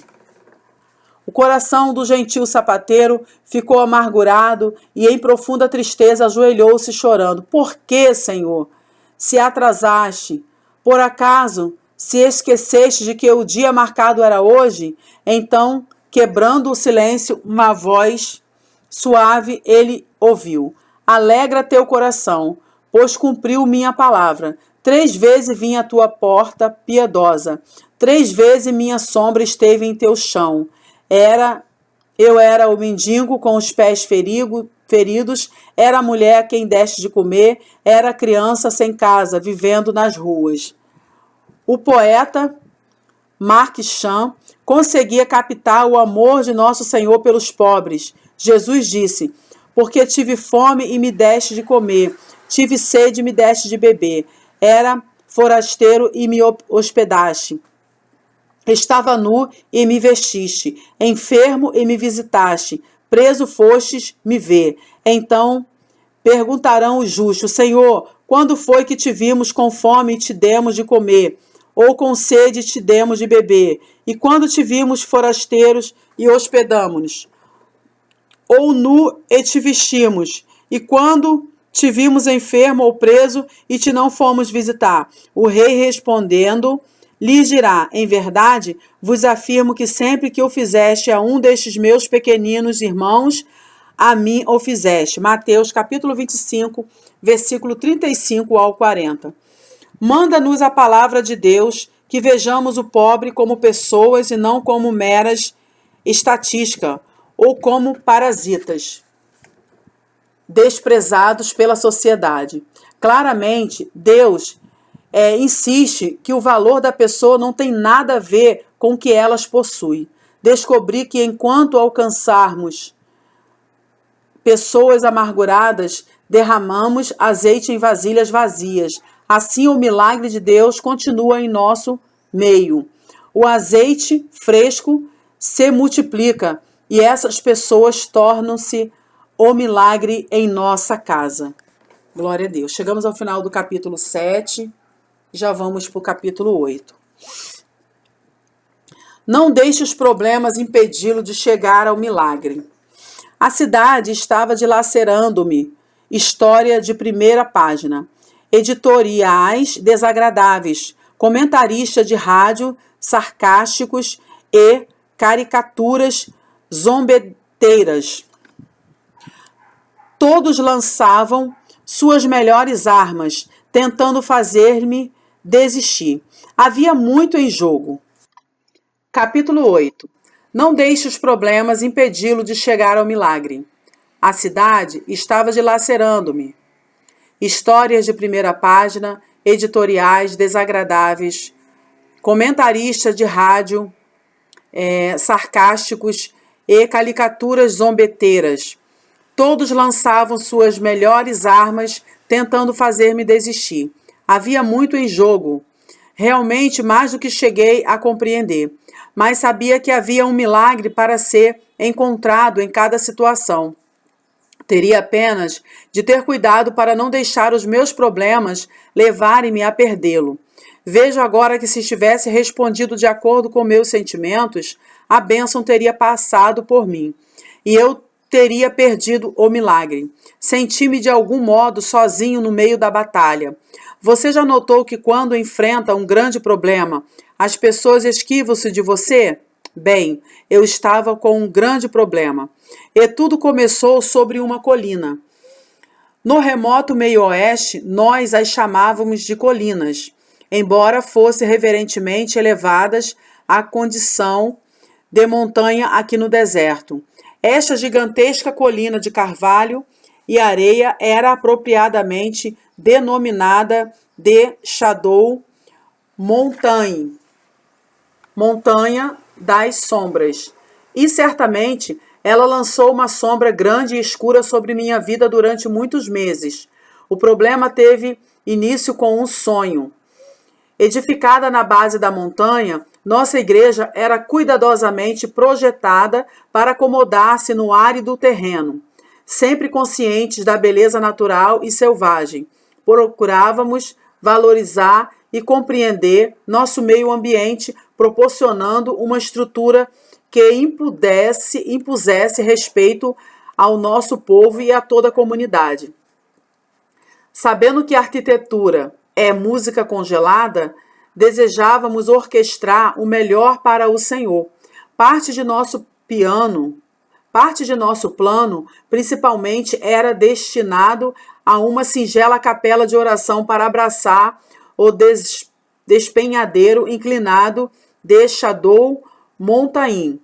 O coração do gentil sapateiro ficou amargurado e em profunda tristeza ajoelhou-se chorando. Por que, Senhor, se atrasaste? Por acaso se esqueceste de que o dia marcado era hoje? Então, quebrando o silêncio, uma voz suave ele ouviu. Alegra teu coração, pois cumpriu minha palavra. 3 vezes vim à tua porta piedosa. 3 vezes minha sombra esteve em teu chão. Eu era o mendigo com os pés feridos, era a mulher a quem deste de comer, era a criança sem casa, vivendo nas ruas. O poeta Mark Chan conseguia captar o amor de nosso Senhor pelos pobres. Jesus disse, porque tive fome e me deste de comer, tive sede e me deste de beber, era forasteiro e me hospedaste. Estava nu e me vestiste, enfermo e me visitaste, preso fostes me ver. Então perguntarão os justos, Senhor, quando foi que te vimos com fome e te demos de comer, ou com sede e te demos de beber? E quando te vimos forasteiros e hospedamos-nos, ou nu e te vestimos? E quando te vimos enfermo ou preso e te não fomos visitar? O rei respondendo, lhes dirá, em verdade, vos afirmo que sempre que o fizeste a um destes meus pequeninos irmãos, a mim o fizeste. Mateus capítulo 25, versículo 35 ao 40. Manda-nos a palavra de Deus que vejamos o pobre como pessoas e não como meras estatísticas ou como parasitas, desprezados pela sociedade. Claramente, Deus insiste que o valor da pessoa não tem nada a ver com o que elas possuem. Descobri que enquanto alcançarmos pessoas amarguradas, derramamos azeite em vasilhas vazias. Assim o milagre de Deus continua em nosso meio. O azeite fresco se multiplica e essas pessoas tornam-se o milagre em nossa casa. Glória a Deus. Chegamos ao final do capítulo 7. Já vamos para o capítulo 8. Não deixe os problemas impedi-lo de chegar ao milagre. A cidade estava dilacerando-me. História de primeira página. Editoriais desagradáveis. Comentaristas de rádio sarcásticos e caricaturas zombeteiras. Todos lançavam suas melhores armas, tentando fazer-me desistir. Havia muito em jogo. Capítulo 8. Não deixe os problemas impedi-lo de chegar ao milagre. A cidade estava dilacerando-me. Histórias de primeira página, editoriais desagradáveis, comentaristas de rádio sarcásticos e caricaturas zombeteiras. Todos lançavam suas melhores armas, tentando fazer-me desistir. Havia muito em jogo, realmente mais do que cheguei a compreender, mas sabia que havia um milagre para ser encontrado em cada situação. Teria apenas de ter cuidado para não deixar os meus problemas levarem-me a perdê-lo. Vejo agora que se tivesse respondido de acordo com meus sentimentos, a bênção teria passado por mim, e eu teria perdido o milagre. Senti-me de algum modo sozinho no meio da batalha. Você já notou que quando enfrenta um grande problema, as pessoas esquivam-se de você? Bem, eu estava com um grande problema. E tudo começou sobre uma colina. No remoto meio-oeste, nós as chamávamos de colinas, embora fossem reverentemente elevadas à condição de montanha aqui no deserto. Esta gigantesca colina de carvalho e areia era apropriadamente denominada de Shadow Mountain, Montanha das Sombras. E certamente ela lançou uma sombra grande e escura sobre minha vida durante muitos meses. O problema teve início com um sonho. Edificada na base da montanha, nossa igreja era cuidadosamente projetada para acomodar-se no árido terreno. Sempre conscientes da beleza natural e selvagem, procurávamos valorizar e compreender nosso meio ambiente, proporcionando uma estrutura que impusesse respeito ao nosso povo e a toda a comunidade. Sabendo que a arquitetura é música congelada, desejávamos orquestrar o melhor para o Senhor. Parte de nosso plano, principalmente, era destinado a uma singela capela de oração para abraçar o despenhadeiro inclinado de Shadow Mountain.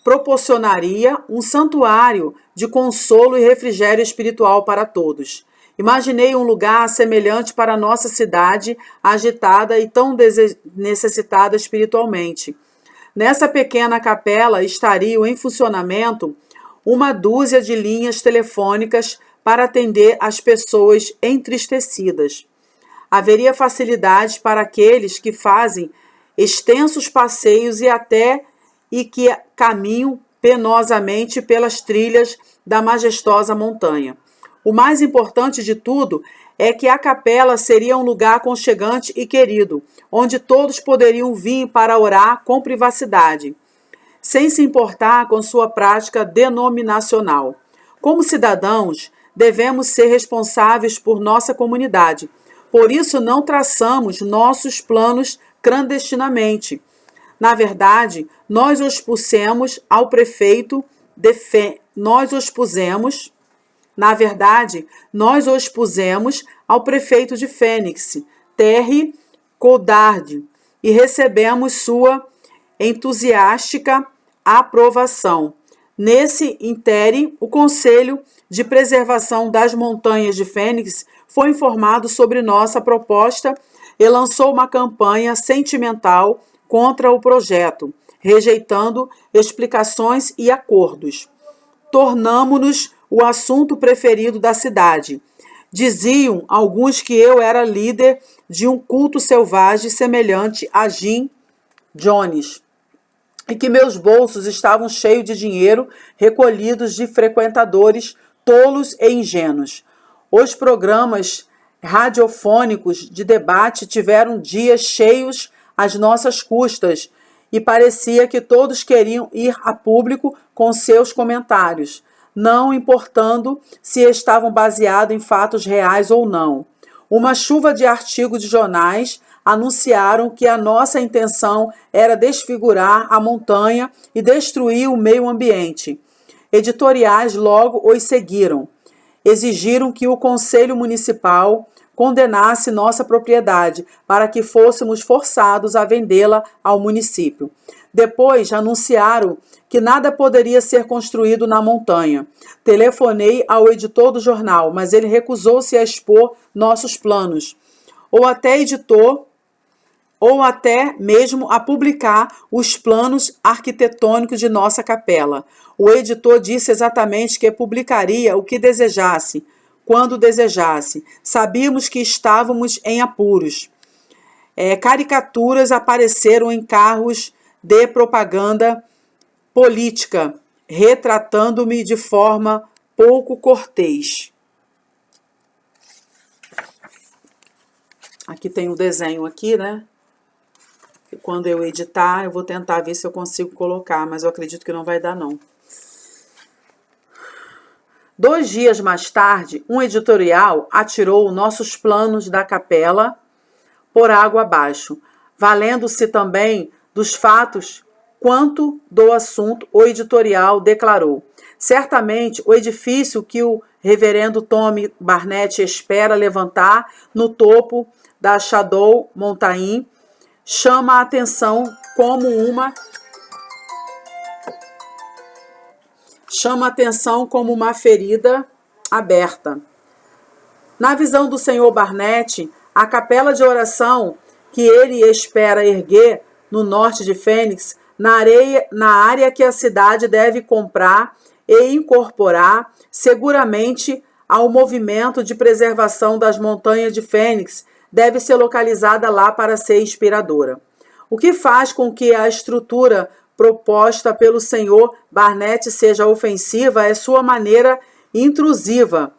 Proporcionaria um santuário de consolo e refrigério espiritual para todos. Imaginei um lugar semelhante para nossa cidade, agitada e tão necessitada espiritualmente. Nessa pequena capela estariam em funcionamento uma dúzia de linhas telefônicas para atender as pessoas entristecidas. Haveria facilidades para aqueles que fazem extensos passeios e que caminham penosamente pelas trilhas da majestosa montanha. O mais importante de tudo é que a capela seria um lugar aconchegante e querido, onde todos poderiam vir para orar com privacidade, sem se importar com sua prática denominacional. Como cidadãos, devemos ser responsáveis por nossa comunidade. Por isso, não traçamos nossos planos clandestinamente. Na verdade, nós os pusemos ao prefeito de Fênix, Terry Goddard, e recebemos sua entusiástica aprovação. Nesse ínterim, o Conselho de Preservação das Montanhas de Fênix foi informado sobre nossa proposta e lançou uma campanha sentimental contra o projeto, rejeitando explicações e acordos. Tornamo-nos o assunto preferido da cidade. Diziam alguns que eu era líder de um culto selvagem semelhante a Jim Jones, e que meus bolsos estavam cheios de dinheiro recolhidos de frequentadores tolos e ingênuos. Os programas radiofônicos de debate tiveram dias cheios às nossas custas, e parecia que todos queriam ir a público com seus comentários, não importando se estavam baseados em fatos reais ou não. Uma chuva de artigos de jornais anunciaram que a nossa intenção era desfigurar a montanha e destruir o meio ambiente. Editoriais logo os seguiram. Exigiram que o Conselho Municipal condenasse nossa propriedade para que fôssemos forçados a vendê-la ao município. Depois anunciaram que nada poderia ser construído na montanha. Telefonei ao editor do jornal, mas ele recusou-se a expor nossos planos, ou até mesmo a publicar os planos arquitetônicos de nossa capela. O editor disse exatamente que publicaria o que desejasse, quando desejasse. Sabíamos que estávamos em apuros. Caricaturas apareceram em carros de propaganda política, retratando-me de forma pouco cortês. Aqui tem um desenho aqui, né? E quando eu editar, eu vou tentar ver se eu consigo colocar, mas eu acredito que não vai dar, não. 2 dias mais tarde, um editorial atirou nossos planos da capela por água abaixo, valendo-se também dos fatos quanto do assunto. O editorial declarou: certamente o edifício que o reverendo Tommy Barnett espera levantar no topo da Shadow Mountain chama a atenção como uma ferida aberta. Na visão do Sr. Barnett, a capela de oração que ele espera erguer no norte de Fênix, na área que a cidade deve comprar e incorporar seguramente ao movimento de preservação das montanhas de Fênix, deve ser localizada lá para ser inspiradora. O que faz com que a estrutura proposta pelo Sr. Barnett seja ofensiva é sua maneira intrusiva.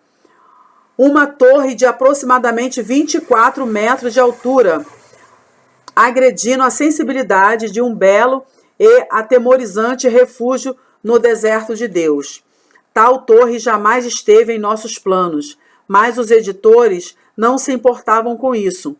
Uma torre de aproximadamente 24 metros de altura, agredindo a sensibilidade de um belo e atemorizante refúgio no deserto de Deus. Tal torre jamais esteve em nossos planos, mas os editores não se importavam com isso.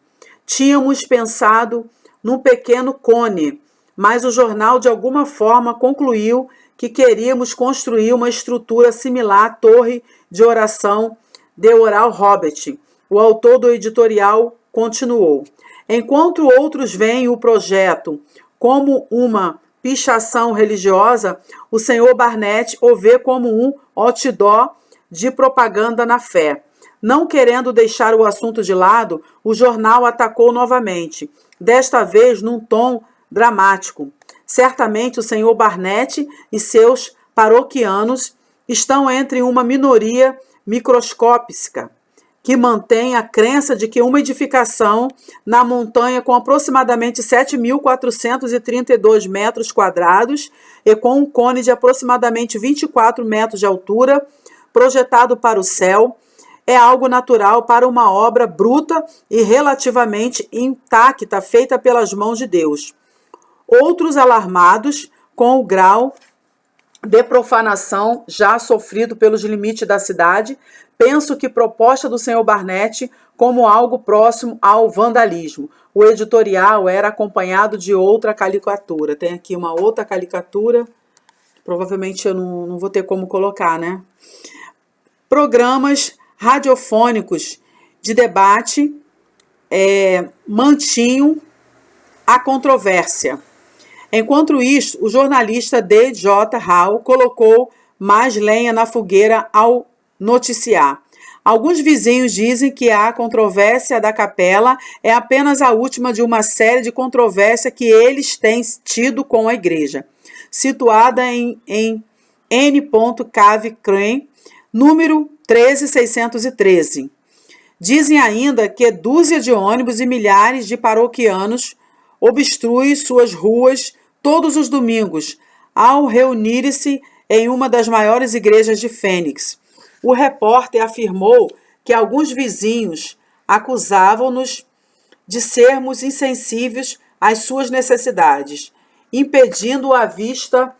Tínhamos pensado num pequeno cone, mas o jornal de alguma forma concluiu que queríamos construir uma estrutura similar à torre de oração de Oral Roberts. O autor do editorial continuou: enquanto outros veem o projeto como uma pichação religiosa, o Sr. Barnett o vê como um outdoor de propaganda na fé. Não querendo deixar o assunto de lado, o jornal atacou novamente, desta vez num tom dramático. Certamente o Sr. Barnett e seus paroquianos estão entre uma minoria microscópica que mantém a crença de que uma edificação na montanha com aproximadamente 7.432 metros quadrados e com um cone de aproximadamente 24 metros de altura, projetado para o céu, é algo natural para uma obra bruta e relativamente intacta feita pelas mãos de Deus. Outros, alarmados com o grau de profanação já sofrido pelos limites da cidade, penso que proposta do Sr. Barnett como algo próximo ao vandalismo. O editorial era acompanhado de outra caricatura. Tem aqui uma outra caricatura, provavelmente eu não vou ter como colocar, né? Programas radiofônicos de debate mantinham a controvérsia. Enquanto isso, o jornalista D.J. Hall colocou mais lenha na fogueira ao noticiar. Alguns vizinhos dizem que a controvérsia da capela é apenas a última de uma série de controvérsias que eles têm tido com a igreja, situada em N. Cave Crane, número 13613. Dizem ainda que dúzia de ônibus e milhares de paroquianos obstruem suas ruas todos os domingos, ao reunir-se em uma das maiores igrejas de Fênix. O repórter afirmou que alguns vizinhos acusavam-nos de sermos insensíveis às suas necessidades, impedindo a vista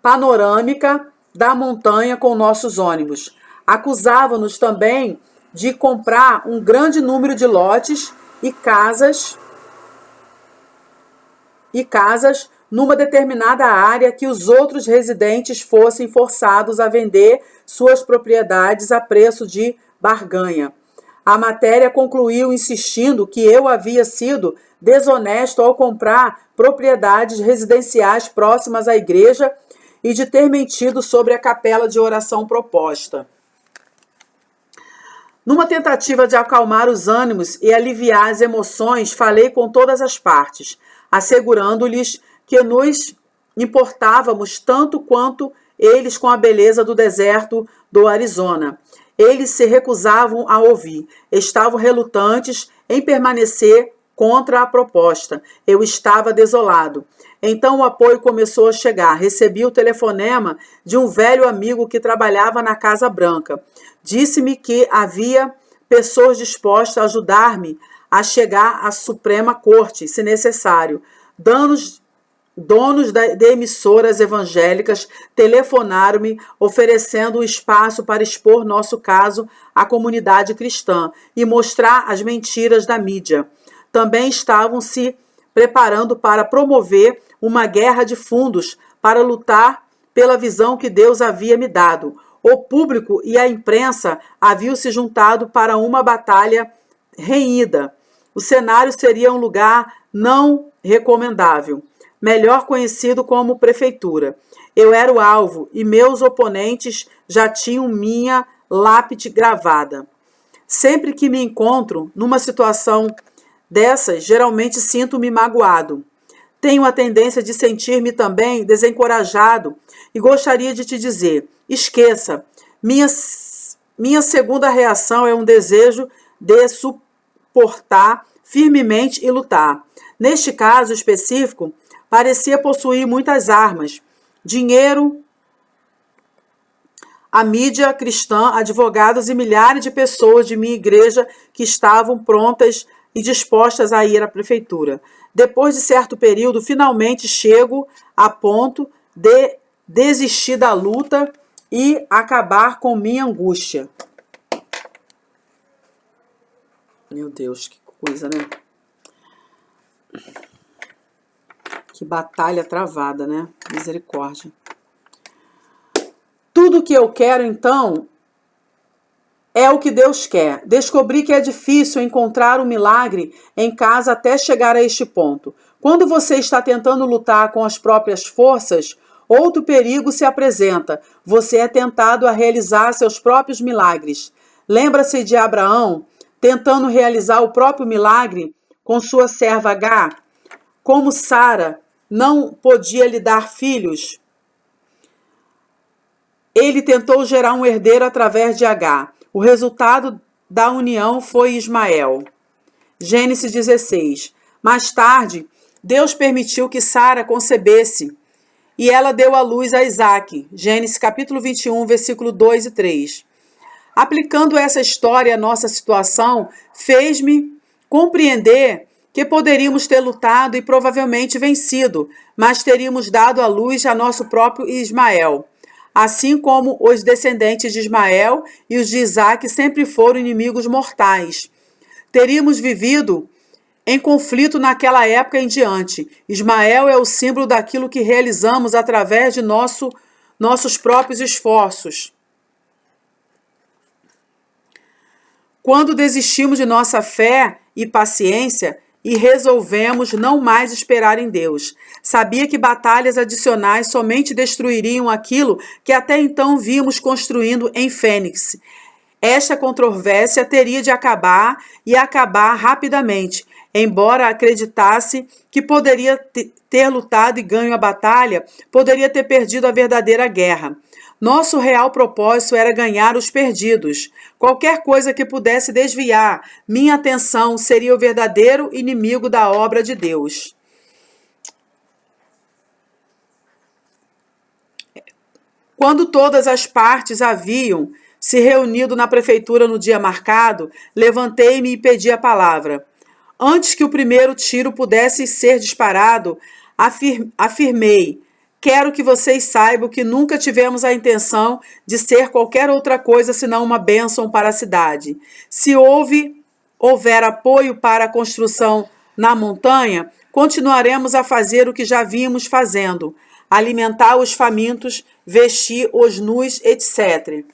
panorâmica da montanha com nossos ônibus. Acusavam-nos também de comprar um grande número de lotes e casas numa determinada área que os outros residentes fossem forçados a vender suas propriedades a preço de barganha. A matéria concluiu insistindo que eu havia sido desonesto ao comprar propriedades residenciais próximas à igreja e de ter mentido sobre a capela de oração proposta. Numa tentativa de acalmar os ânimos e aliviar as emoções, falei com todas as partes, assegurando-lhes que nos importávamos tanto quanto eles com a beleza do deserto do Arizona. Eles se recusavam a ouvir, estavam relutantes em permanecer contra a proposta. Eu estava desolado. Então o apoio começou a chegar. Recebi o telefonema de um velho amigo que trabalhava na Casa Branca. Disse-me que havia pessoas dispostas a ajudar-me a chegar à Suprema Corte, se necessário. Donos de emissoras evangélicas telefonaram-me oferecendo um espaço para expor nosso caso à comunidade cristã e mostrar as mentiras da mídia. Também estavam se preparando para promover uma guerra de fundos para lutar pela visão que Deus havia me dado. O público e a imprensa haviam se juntado para uma batalha renhida. O cenário seria um lugar não recomendável, melhor conhecido como prefeitura. Eu era o alvo e meus oponentes já tinham minha lápide gravada. Sempre que me encontro numa situação dessas, geralmente sinto-me magoado. Tenho a tendência de sentir-me também desencorajado e gostaria de te dizer, esqueça, minha segunda reação é um desejo de suportar firmemente e lutar. Neste caso específico, parecia possuir muitas armas, dinheiro, a mídia cristã, advogados e milhares de pessoas de minha igreja que estavam prontas e dispostas a ir à prefeitura. Depois de certo período, finalmente chego a ponto de desistir da luta e acabar com minha angústia. Meu Deus, que coisa, né? Que batalha travada, né? Misericórdia. Tudo o que eu quero, então, é o que Deus quer. Descobri que é difícil encontrar um milagre em casa até chegar a este ponto. Quando você está tentando lutar com as próprias forças, outro perigo se apresenta. Você é tentado a realizar seus próprios milagres. Lembra-se de Abraão tentando realizar o próprio milagre com sua serva Agar? Como Sara não podia lhe dar filhos, ele tentou gerar um herdeiro através de Agar. O resultado da união foi Ismael. Gênesis 16. Mais tarde, Deus permitiu que Sara concebesse e ela deu à luz a Isaque. Gênesis capítulo 21, versículo 2 e 3. Aplicando essa história à nossa situação, fez-me compreender que poderíamos ter lutado e provavelmente vencido, mas teríamos dado à luz a nosso próprio Ismael. Assim como os descendentes de Ismael e os de Isaque sempre foram inimigos mortais. Teríamos vivido em conflito naquela época em diante. Ismael é o símbolo daquilo que realizamos através de nossos próprios esforços. Quando desistimos de nossa fé e paciência e resolvemos não mais esperar em Deus. Sabia que batalhas adicionais somente destruiriam aquilo que até então víamos construindo em Fênix. Esta controvérsia teria de acabar e acabar rapidamente. Embora acreditasse que poderia ter lutado e ganho a batalha, poderia ter perdido a verdadeira guerra. Nosso real propósito era ganhar os perdidos. Qualquer coisa que pudesse desviar minha atenção seria o verdadeiro inimigo da obra de Deus. Quando todas as partes haviam se reunido na prefeitura no dia marcado, levantei-me e pedi a palavra. Antes que o primeiro tiro pudesse ser disparado, afirmei: quero que vocês saibam que nunca tivemos a intenção de ser qualquer outra coisa senão uma bênção para a cidade. Se houve houver apoio para a construção na montanha, continuaremos a fazer o que já vínhamos fazendo: alimentar os famintos, vestir os nus, etc.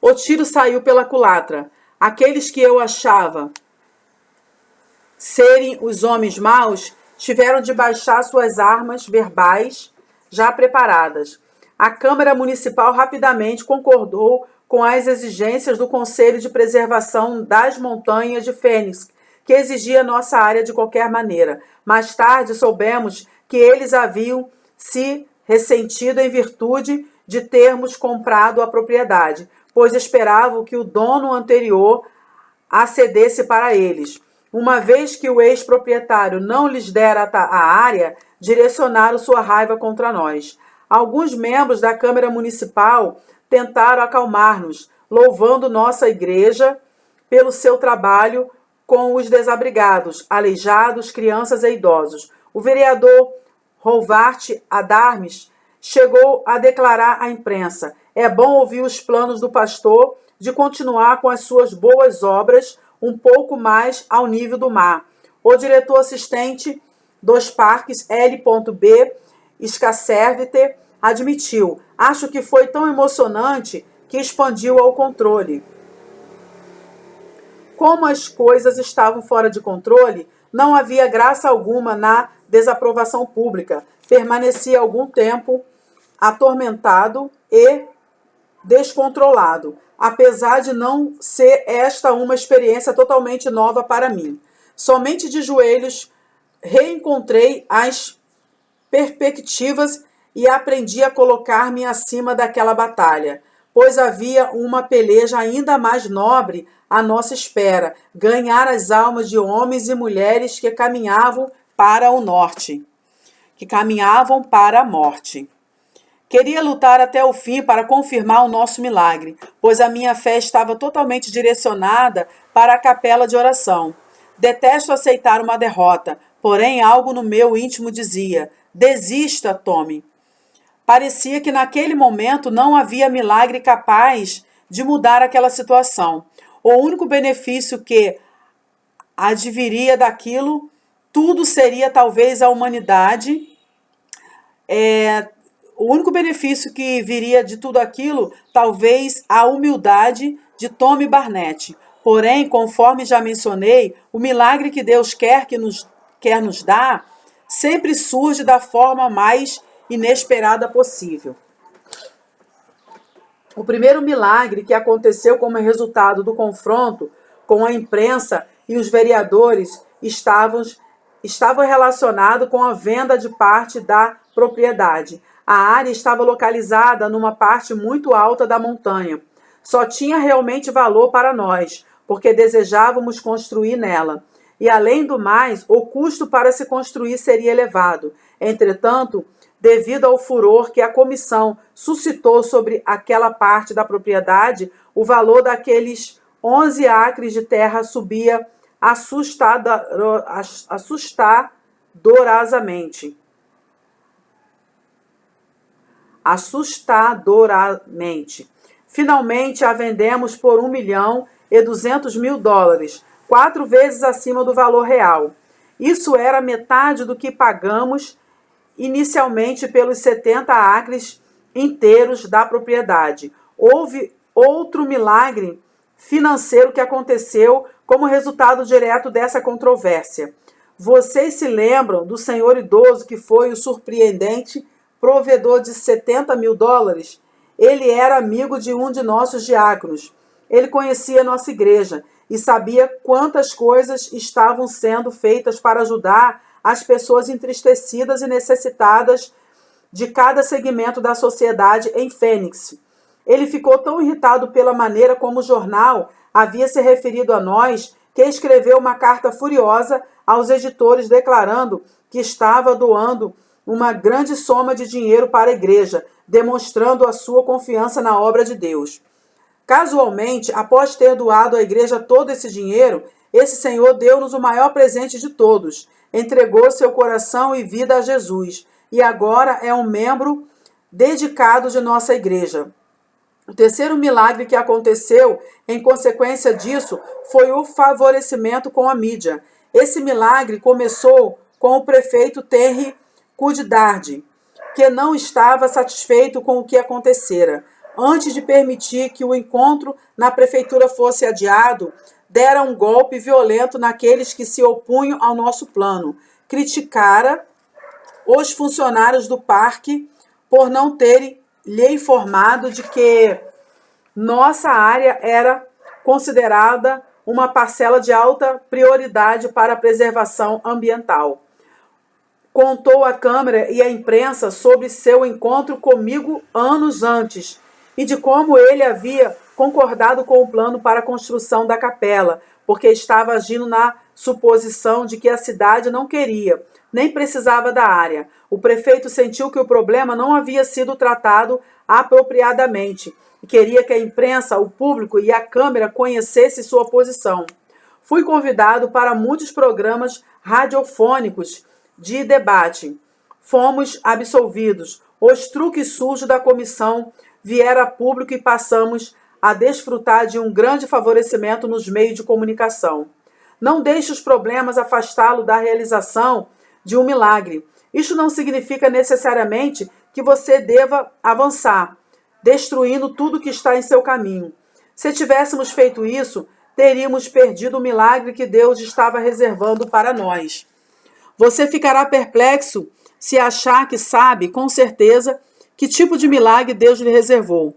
O tiro saiu pela culatra. Aqueles que eu achava serem os homens maus tiveram de baixar suas armas verbais já preparadas. A Câmara Municipal rapidamente concordou com as exigências do Conselho de Preservação das Montanhas de Fênix, que exigia nossa área de qualquer maneira. Mais tarde soubemos que eles haviam se ressentido em virtude de termos comprado a propriedade, pois esperavam que o dono anterior a cedesse para eles. Uma vez que o ex-proprietário não lhes dera a área, direcionaram sua raiva contra nós. Alguns membros da Câmara Municipal tentaram acalmar-nos, louvando nossa igreja pelo seu trabalho com os desabrigados, aleijados, crianças e idosos. O vereador Rovart Adarmes chegou a declarar à imprensa: é bom ouvir os planos do pastor de continuar com as suas boas obras um pouco mais ao nível do mar. O diretor assistente dos parques, L.B. Scacervite, admitiu: acho que foi tão emocionante que expandiu ao controle. Como as coisas estavam fora de controle, não havia graça alguma na desaprovação pública. Permanecia algum tempo atormentado e descontrolado, apesar de não ser esta uma experiência totalmente nova para mim. Somente de joelhos reencontrei as perspectivas e aprendi a colocar-me acima daquela batalha, pois havia uma peleja ainda mais nobre à nossa espera: ganhar as almas de homens e mulheres que caminhavam para o norte, que caminhavam para a morte. Queria lutar até o fim para confirmar o nosso milagre, pois a minha fé estava totalmente direcionada para a capela de oração. Detesto aceitar uma derrota, porém algo no meu íntimo dizia: desista, Tommy. Parecia que naquele momento não havia milagre capaz de mudar aquela situação. O único benefício que adviria daquilo tudo seria talvez a humanidade. O único benefício que viria de tudo aquilo, talvez a humildade de Tommy Barnett. Porém, conforme já mencionei, o milagre que Deus quer nos dar sempre surge da forma mais inesperada possível. O primeiro milagre que aconteceu como resultado do confronto com a imprensa e os vereadores estava relacionado com a venda de parte da propriedade. A área estava localizada numa parte muito alta da montanha. Só tinha realmente valor para nós, porque desejávamos construir nela. E, além do mais, o custo para se construir seria elevado. Entretanto, devido ao furor que a comissão suscitou sobre aquela parte da propriedade, o valor daqueles 11 acres de terra subia assustadoramente. Finalmente a vendemos por $1.200.000, 4 vezes acima do valor real. Isso era metade do que pagamos inicialmente pelos 70 acres inteiros da propriedade. Houve outro milagre financeiro que aconteceu como resultado direto dessa controvérsia. Vocês se lembram do senhor idoso que foi o surpreendente provedor de $70.000? Ele era amigo de um de nossos diáconos. Ele conhecia nossa igreja e sabia quantas coisas estavam sendo feitas para ajudar as pessoas entristecidas e necessitadas de cada segmento da sociedade em Fênix. Ele ficou tão irritado pela maneira como o jornal havia se referido a nós, que escreveu uma carta furiosa aos editores declarando que estava doando uma grande soma de dinheiro para a igreja, demonstrando a sua confiança na obra de Deus. Casualmente, após ter doado à igreja todo esse dinheiro, esse senhor deu-nos o maior presente de todos. Entregou seu coração e vida a Jesus, e agora é um membro dedicado de nossa igreja. O terceiro milagre que aconteceu em consequência disso foi o favorecimento com a mídia. Esse milagre começou com o prefeito Terry Kuddardi, que não estava satisfeito com o que acontecera. Antes de permitir que o encontro na prefeitura fosse adiado, dera um golpe violento naqueles que se opunham ao nosso plano. Criticara os funcionários do parque por não terem lhe informado de que nossa área era considerada uma parcela de alta prioridade para a preservação ambiental. Contou à Câmara e à imprensa sobre seu encontro comigo anos antes e de como ele havia concordado com o plano para a construção da capela, porque estava agindo na suposição de que a cidade não queria, nem precisava da área. O prefeito sentiu que o problema não havia sido tratado apropriadamente e queria que a imprensa, o público e a Câmara conhecessem sua posição. Fui convidado para muitos programas radiofônicos de debate. Fomos absolvidos. Os truques sujos da comissão vieram a público e passamos a desfrutar de um grande favorecimento nos meios de comunicação. Não deixe os problemas afastá-lo da realização de um milagre. Isto não significa necessariamente que você deva avançar, destruindo tudo que está em seu caminho. Se tivéssemos feito isso, teríamos perdido o milagre que Deus estava reservando para nós. Você ficará perplexo se achar que sabe, com certeza, que tipo de milagre Deus lhe reservou.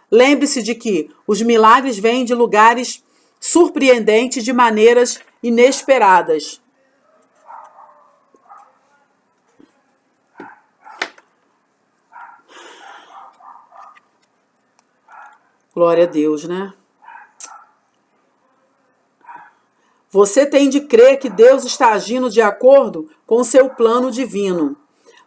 Lembre-se de que os milagres vêm de lugares surpreendentes de maneiras inesperadas. Glória a Deus, né? Você tem de crer que Deus está agindo de acordo com o seu plano divino.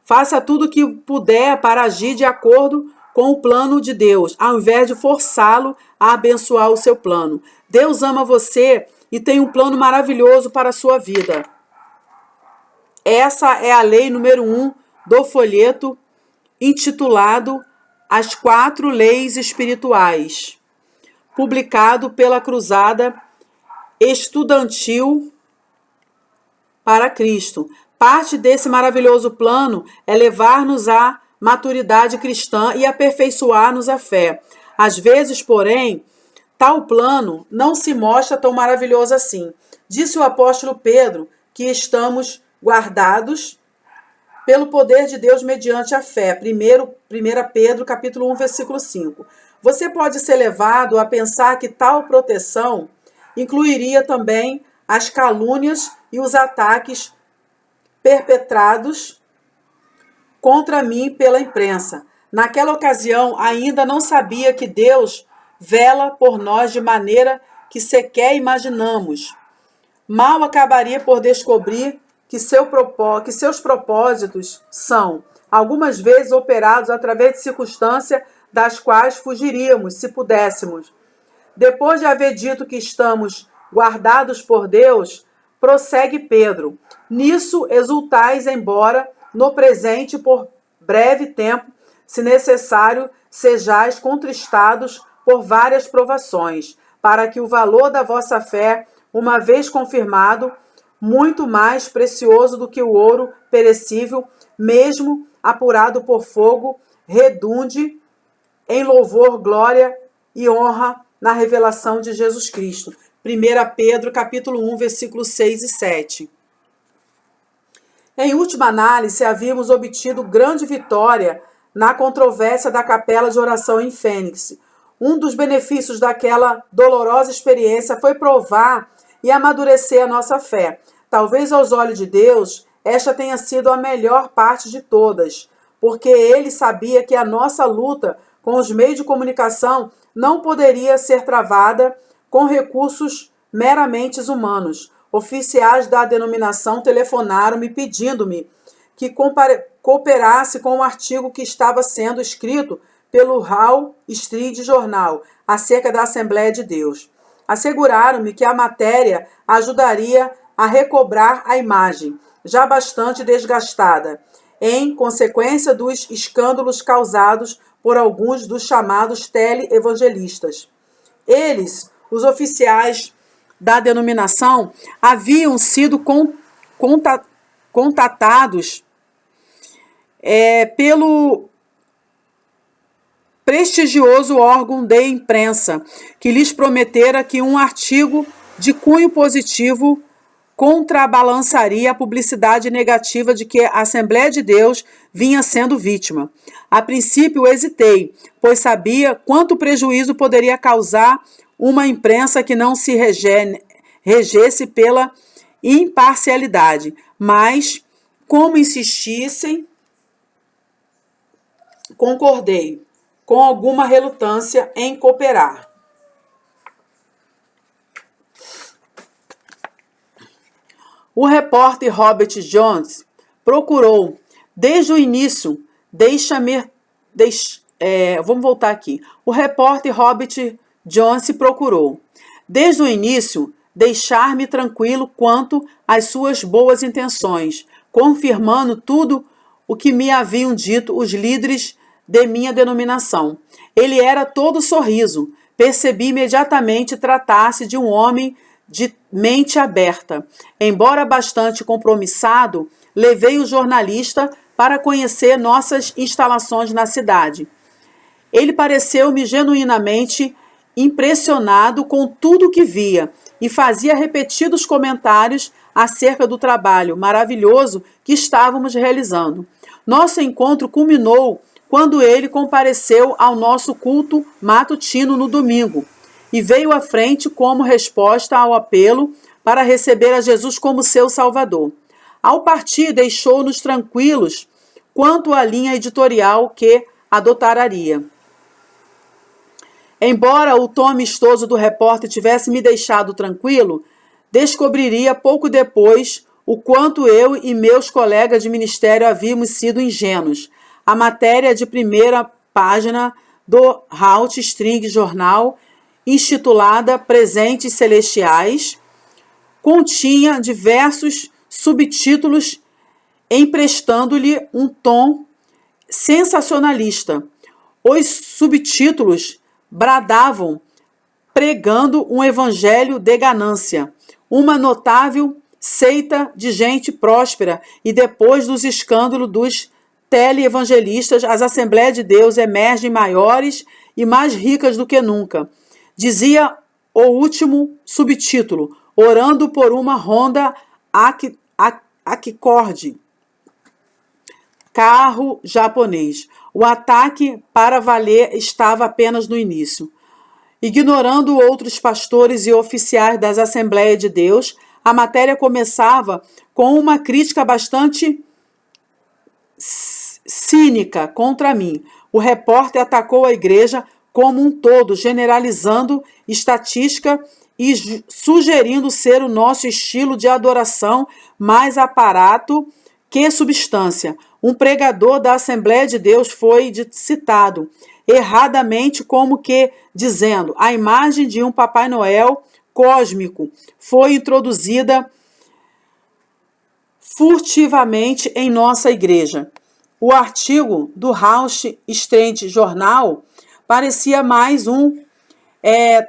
Faça tudo o que puder para agir de acordo com o plano de Deus, ao invés de forçá-lo a abençoar o seu plano. Deus ama você e tem um plano maravilhoso para a sua vida. Essa é a lei número 1 do folheto intitulado As 4 Leis Espirituais, publicado pela Cruzada Estudantil para Cristo. Parte desse maravilhoso plano é levar-nos à maturidade cristã e aperfeiçoar-nos a fé. Às vezes, porém, tal plano não se mostra tão maravilhoso assim. Disse o apóstolo Pedro que estamos guardados pelo poder de Deus mediante a fé. 1 Pedro, capítulo 1, versículo 5. Você pode ser levado a pensar que tal proteção incluiria também as calúnias e os ataques perpetrados contra mim pela imprensa. Naquela ocasião, ainda não sabia que Deus vela por nós de maneira que sequer imaginamos. Mal acabaria por descobrir que seus propósitos são, algumas vezes, operados através de circunstâncias das quais fugiríamos, se pudéssemos. Depois de haver dito que estamos guardados por Deus, prossegue Pedro. Nisso exultais, embora no presente por breve tempo, se necessário, sejais contristados por várias provações, para que o valor da vossa fé, uma vez confirmado, muito mais precioso do que o ouro perecível, mesmo apurado por fogo, redunde em louvor, glória e honra na revelação de Jesus Cristo. 1 Pedro, capítulo 1, versículos 6 e 7. Em última análise, havíamos obtido grande vitória na controvérsia da capela de oração em Fênix. Um dos benefícios daquela dolorosa experiência foi provar e amadurecer a nossa fé. Talvez aos olhos de Deus, esta tenha sido a melhor parte de todas, porque ele sabia que a nossa luta com os meios de comunicação não poderia ser travada com recursos meramente humanos. Oficiais da denominação telefonaram-me pedindo-me que cooperasse com o artigo que estava sendo escrito pelo Wall Street Journal acerca da Assembleia de Deus. Asseguraram-me que a matéria ajudaria a recobrar a imagem, já bastante desgastada. em consequência dos escândalos causados por alguns dos chamados teleevangelistas. Eles, os oficiais da denominação, haviam sido contatados pelo prestigioso órgão de imprensa, que lhes prometera que um artigo de cunho positivo contrabalançaria a publicidade negativa de que a Assembleia de Deus vinha sendo vítima. A princípio hesitei, pois sabia quanto prejuízo poderia causar uma imprensa que não se regesse pela imparcialidade, mas, como insistissem, concordei, com alguma relutância, em cooperar. O repórter Robert Jones procurou, desde o início, vamos voltar aqui. O repórter Robert Jones procurou, desde o início, deixar-me tranquilo quanto às suas boas intenções, confirmando tudo o que me haviam dito os líderes de minha denominação. Ele era todo sorriso. Percebi imediatamente tratar-se de um homem de mente aberta. Embora bastante compromissado, levei o jornalista para conhecer nossas instalações na cidade. Ele pareceu-me genuinamente impressionado com tudo o que via e fazia repetidos comentários acerca do trabalho maravilhoso que estávamos realizando. Nosso encontro culminou quando ele compareceu ao nosso culto matutino no domingo e veio à frente como resposta ao apelo para receber a Jesus como seu Salvador. Ao partir, deixou-nos tranquilos quanto à linha editorial que adotaria. Embora o tom amistoso do repórter tivesse me deixado tranquilo, descobriria pouco depois o quanto eu e meus colegas de ministério havíamos sido ingênuos. A matéria de primeira página do Halt String Jornal, intitulada Presentes Celestiais, continha diversos subtítulos emprestando-lhe um tom sensacionalista. Os subtítulos bradavam pregando um evangelho de ganância, uma notável seita de gente próspera, e depois dos escândalos dos teleevangelistas, as Assembleias de Deus emergem maiores e mais ricas do que nunca. Dizia o último subtítulo, orando por uma Honda Accord, carro japonês. O ataque para valer estava apenas no início. Ignorando outros pastores e oficiais das Assembleias de Deus, a matéria começava com uma crítica bastante cínica contra mim. O repórter atacou a igreja como um todo, generalizando estatística e sugerindo ser o nosso estilo de adoração mais aparato que substância. Um pregador da Assembleia de Deus foi citado erradamente como que dizendo: a imagem de um Papai Noel cósmico foi introduzida furtivamente em nossa igreja. O artigo do Halt String Jornal parecia mais um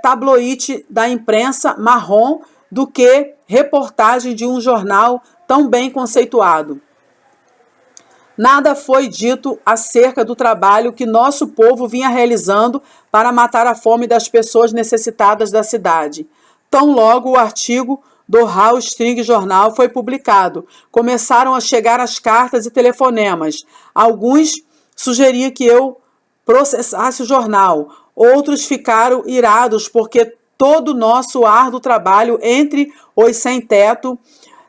tabloide da imprensa marrom do que reportagem de um jornal tão bem conceituado. Nada foi dito acerca do trabalho que nosso povo vinha realizando para matar a fome das pessoas necessitadas da cidade. Tão logo o artigo do Halt String Jornal foi publicado, começaram a chegar as cartas e telefonemas. Alguns sugeriam que eu processasse o jornal, outros ficaram irados porque todo o nosso árduo trabalho entre os sem-teto,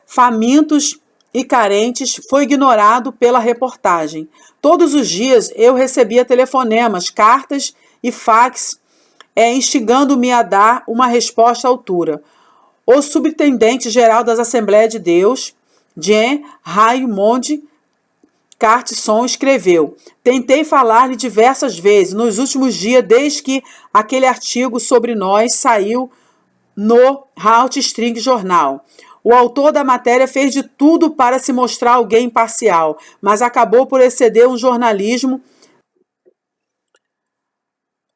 famintos e carentes foi ignorado pela reportagem. Todos os dias eu recebia telefonemas, cartas e fax instigando-me a dar uma resposta à altura. O subintendente-geral das Assembleias de Deus, Jean Raymond Cartson, escreveu: tentei falar-lhe diversas vezes nos últimos dias, desde que aquele artigo sobre nós saiu no Halt String Jornal. O autor da matéria fez de tudo para se mostrar alguém imparcial, mas acabou por exceder um jornalismo.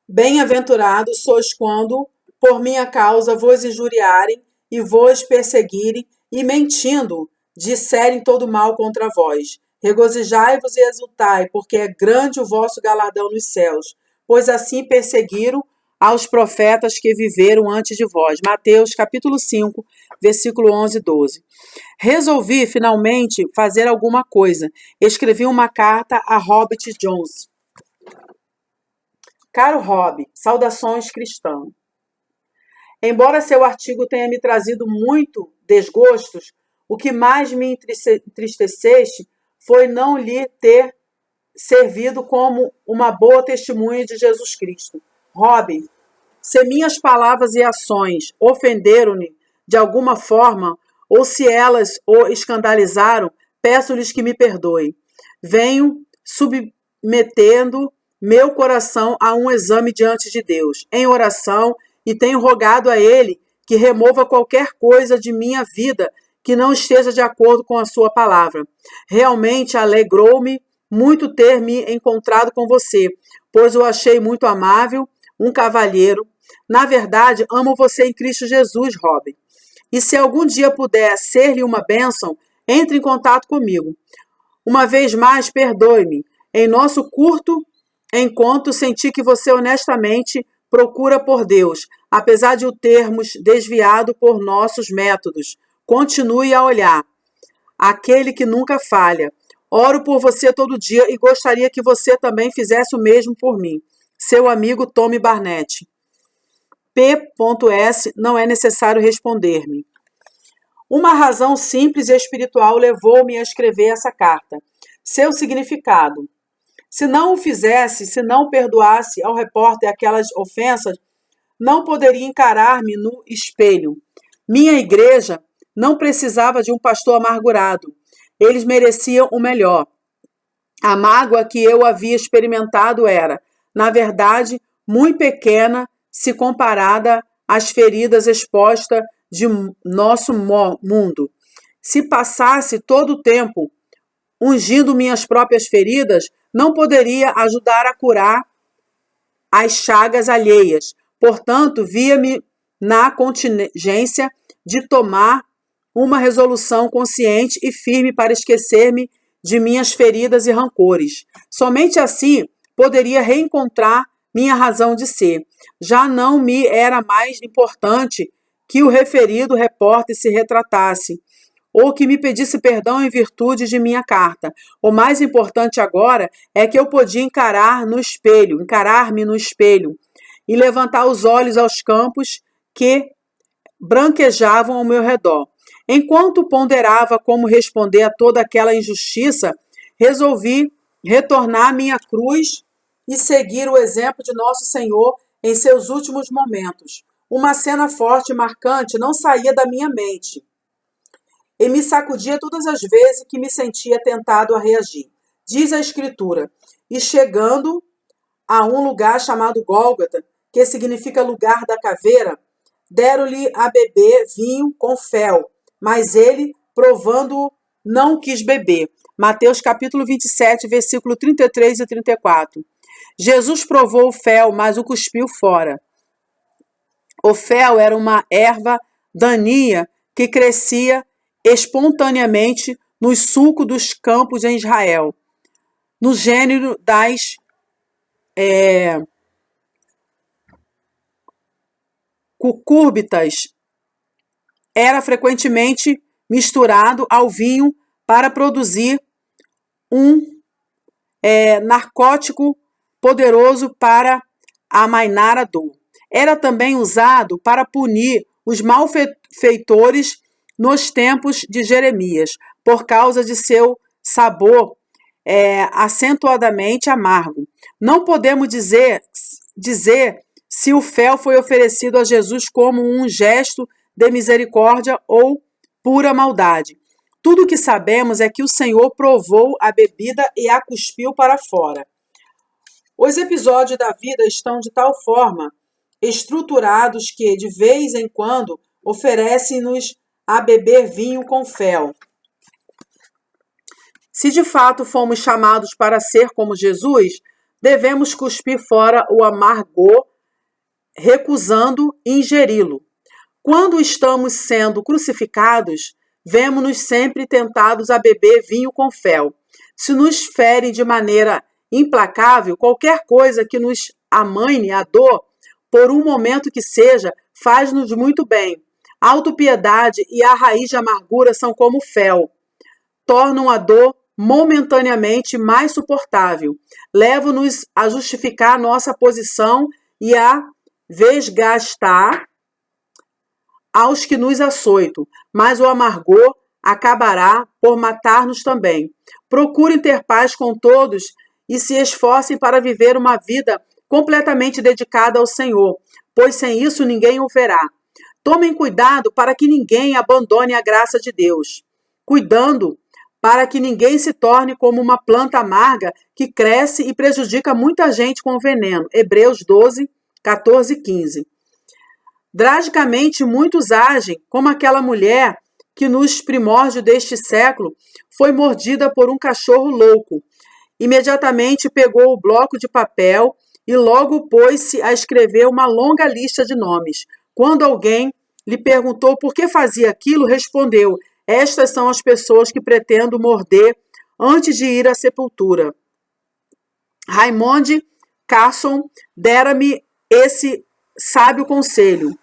Bem-aventurados sois quando, por minha causa, vos injuriarem e vos perseguirem, e mentindo, disserem todo mal contra vós. Regozijai-vos e exultai, porque é grande o vosso galardão nos céus, pois assim perseguiram aos profetas que viveram antes de vós. Mateus capítulo 5, versículo 11 e 12. Resolvi, finalmente, fazer alguma coisa. Escrevi uma carta a Robert Jones. Caro Rob, saudações cristãs. Embora seu artigo tenha me trazido muito desgostos, o que mais me entristeceste foi não lhe ter servido como uma boa testemunha de Jesus Cristo. Rob, se minhas palavras e ações ofenderam-lhe de alguma forma, ou se elas o escandalizaram, peço-lhes que me perdoe. Venho submetendo meu coração a um exame diante de Deus, em oração, e tenho rogado a Ele que remova qualquer coisa de minha vida que não esteja de acordo com a sua palavra. Realmente alegrou-me muito ter me encontrado com você, pois o achei muito amável, um cavalheiro. Na verdade, amo você em Cristo Jesus, Robin. E se algum dia puder ser-lhe uma bênção, entre em contato comigo. Uma vez mais, perdoe-me. Em nosso curto enquanto senti que você honestamente procura por Deus, apesar de o termos desviado por nossos métodos. Continue a olhar. Aquele que nunca falha. Oro por você todo dia e gostaria que você também fizesse o mesmo por mim. Seu amigo Tommy Barnett. P.S. Não é necessário responder-me. Uma razão simples e espiritual levou-me a escrever essa carta. Seu significado. Se não o fizesse, se não perdoasse ao repórter aquelas ofensas, não poderia encarar-me no espelho. Minha igreja não precisava de um pastor amargurado. Eles mereciam o melhor. A mágoa que eu havia experimentado era, na verdade, muito pequena se comparada às feridas expostas de nosso mundo. Se passasse todo o tempo ungindo minhas próprias feridas, não poderia ajudar a curar as chagas alheias. Portanto, via-me na contingência de tomar uma resolução consciente e firme para esquecer-me de minhas feridas e rancores. Somente assim poderia reencontrar minha razão de ser. Já não me era mais importante que o referido repórter se retratasse, ou que me pedisse perdão em virtude de minha carta. O mais importante agora é que eu podia encarar-me no espelho, e levantar os olhos aos campos que branquejavam ao meu redor. Enquanto ponderava como responder a toda aquela injustiça, resolvi retornar à minha cruz e seguir o exemplo de Nosso Senhor em seus últimos momentos. Uma cena forte e marcante não saía da minha mente e me sacudia todas as vezes que me sentia tentado a reagir. Diz a Escritura, e chegando a um lugar chamado Gólgota, que significa lugar da caveira, deram-lhe a beber vinho com fel, mas ele, provando, não quis beber. Mateus capítulo 27, versículo 33 e 34. Jesus provou o fel, mas o cuspiu fora. O fel era uma erva daninha que crescia espontaneamente nos sulcos dos campos em Israel, no gênero das cucúrbitas. Era frequentemente misturado ao vinho para produzir um narcótico poderoso para amainar a dor. Era também usado para punir os malfeitores nos tempos de Jeremias, por causa de seu sabor acentuadamente amargo. Não podemos dizer se o fel foi oferecido a Jesus como um gesto de misericórdia ou pura maldade. Tudo o que sabemos é que o Senhor provou a bebida e a cuspiu para fora. Os episódios da vida estão de tal forma estruturados que, de vez em quando, oferecem-nos a beber vinho com fel. Se de fato fomos chamados para ser como Jesus, devemos cuspir fora o amargor, recusando ingeri-lo. Quando estamos sendo crucificados, vemo-nos sempre tentados a beber vinho com fel. Se nos ferem de maneira implacável, qualquer coisa que nos amaine a dor, por um momento que seja, faz-nos muito bem. A autopiedade e a raiz de amargura são como fel. Tornam a dor momentaneamente mais suportável. Levam-nos a justificar nossa posição e a desgastar aos que nos açoitam, mas o amargor acabará por matar-nos também. Procurem ter paz com todos e se esforcem para viver uma vida completamente dedicada ao Senhor, pois sem isso ninguém o verá. Tomem cuidado para que ninguém abandone a graça de Deus, cuidando para que ninguém se torne como uma planta amarga que cresce e prejudica muita gente com veneno. Hebreus 12, 14 e 15. Drasticamente, muitos agem como aquela mulher que, nos primórdios deste século, foi mordida por um cachorro louco. Imediatamente pegou o bloco de papel e logo pôs-se a escrever uma longa lista de nomes. Quando alguém lhe perguntou por que fazia aquilo, respondeu: estas são as pessoas que pretendo morder antes de ir à sepultura. Raymond Carson dera-me esse sábio conselho: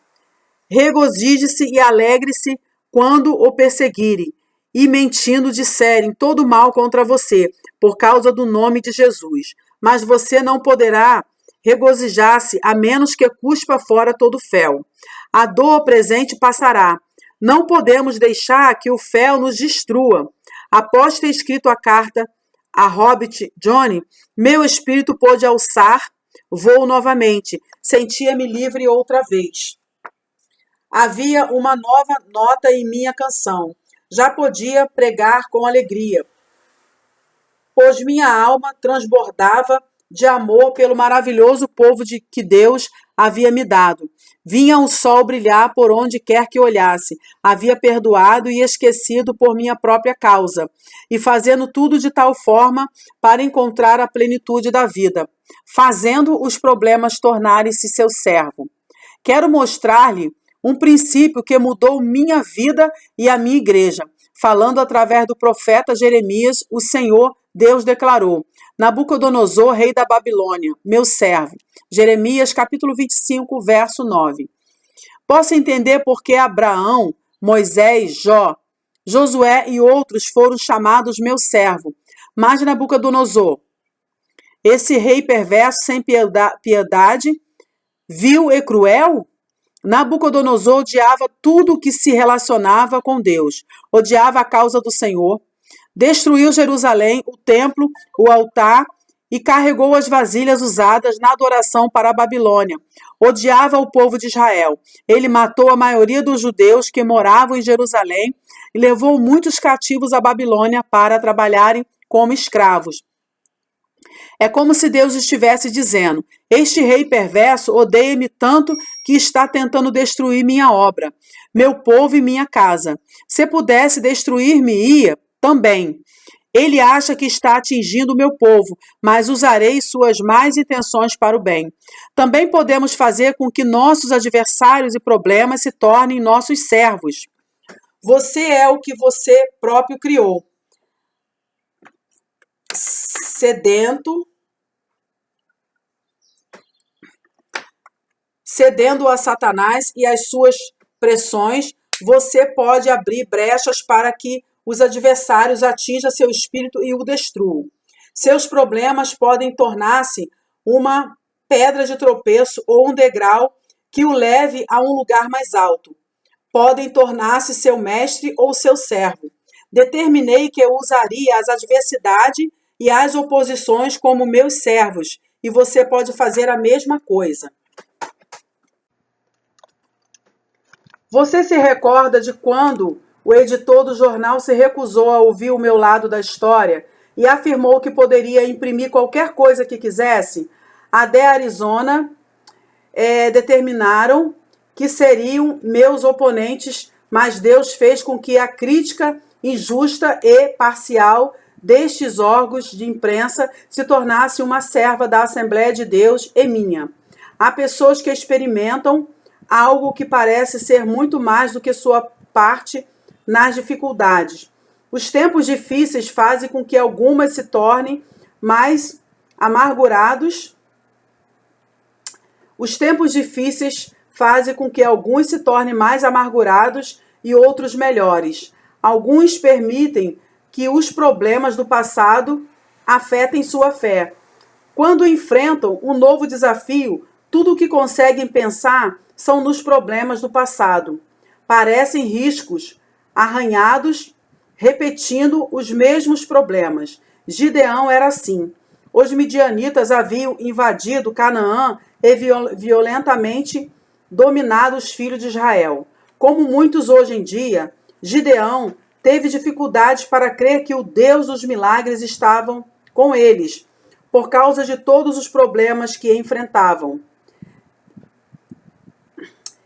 regozije-se e alegre-se quando o perseguirem e mentindo disserem todo mal contra você, por causa do nome de Jesus. Mas você não poderá regozijar-se a menos que cuspa fora todo fel. A dor presente passará. Não podemos deixar que o fel nos destrua. Após ter escrito a carta a Hobbit Johnny, meu espírito pôde alçar voo novamente. Sentia-me livre outra vez. Havia uma nova nota em minha canção. Já podia pregar com alegria, pois minha alma transbordava de amor pelo maravilhoso povo que Deus havia me dado. Vinha o sol brilhar por onde quer que olhasse. Havia perdoado e esquecido por minha própria causa, e fazendo tudo de tal forma para encontrar a plenitude da vida, fazendo os problemas tornarem-se seu servo. Quero mostrar-lhe um princípio que mudou minha vida e a minha igreja. Falando através do profeta Jeremias, o Senhor Deus declarou: Nabucodonosor, rei da Babilônia, meu servo. Jeremias capítulo 25, verso 9. Posso entender por que Abraão, Moisés, Jó, Josué e outros foram chamados meu servo. Mas Nabucodonosor, esse rei perverso sem piedade, vil e cruel? Nabucodonosor odiava tudo que se relacionava com Deus, odiava a causa do Senhor, destruiu Jerusalém, o templo, o altar e carregou as vasilhas usadas na adoração para a Babilônia. Odiava o povo de Israel. Ele matou a maioria dos judeus que moravam em Jerusalém e levou muitos cativos à Babilônia para trabalharem como escravos. É como se Deus estivesse dizendo: este rei perverso odeia-me tanto que está tentando destruir minha obra, meu povo e minha casa. Se pudesse destruir-me, ia também. Ele acha que está atingindo o meu povo, mas usarei suas más intenções para o bem. Também podemos fazer com que nossos adversários e problemas se tornem nossos servos. Você é o que você próprio criou. Cedendo a Satanás e às suas pressões, você pode abrir brechas para que os adversários atinjam seu espírito e o destruam. Seus problemas podem tornar-se uma pedra de tropeço ou um degrau que o leve a um lugar mais alto. Podem tornar-se seu mestre ou seu servo. Determinei que eu usaria as adversidades e as oposições como meus servos, e você pode fazer a mesma coisa. Você se recorda de quando o editor do jornal se recusou a ouvir o meu lado da história e afirmou que poderia imprimir qualquer coisa que quisesse? A The Arizona determinaram que seriam meus oponentes mas Deus fez com que a crítica injusta e parcial destes órgãos de imprensa se tornasse uma serva da Assembleia de Deus e minha. Há pessoas que experimentam algo que parece ser muito mais do que sua parte nas dificuldades. Os tempos difíceis fazem com que algumas se tornem mais amargurados. Os tempos difíceis fazem com que alguns se tornem mais amargurados e outros melhores. Alguns permitem que os problemas do passado afetem sua fé. Quando enfrentam um novo desafio, tudo o que conseguem pensar são nos problemas do passado. Parecem riscos arranhados, repetindo os mesmos problemas. Gideão era assim. Os midianitas haviam invadido Canaã e violentamente dominado os filhos de Israel. Como muitos hoje em dia, Gideão teve dificuldades para crer que o Deus dos milagres estava com eles, por causa de todos os problemas que enfrentavam.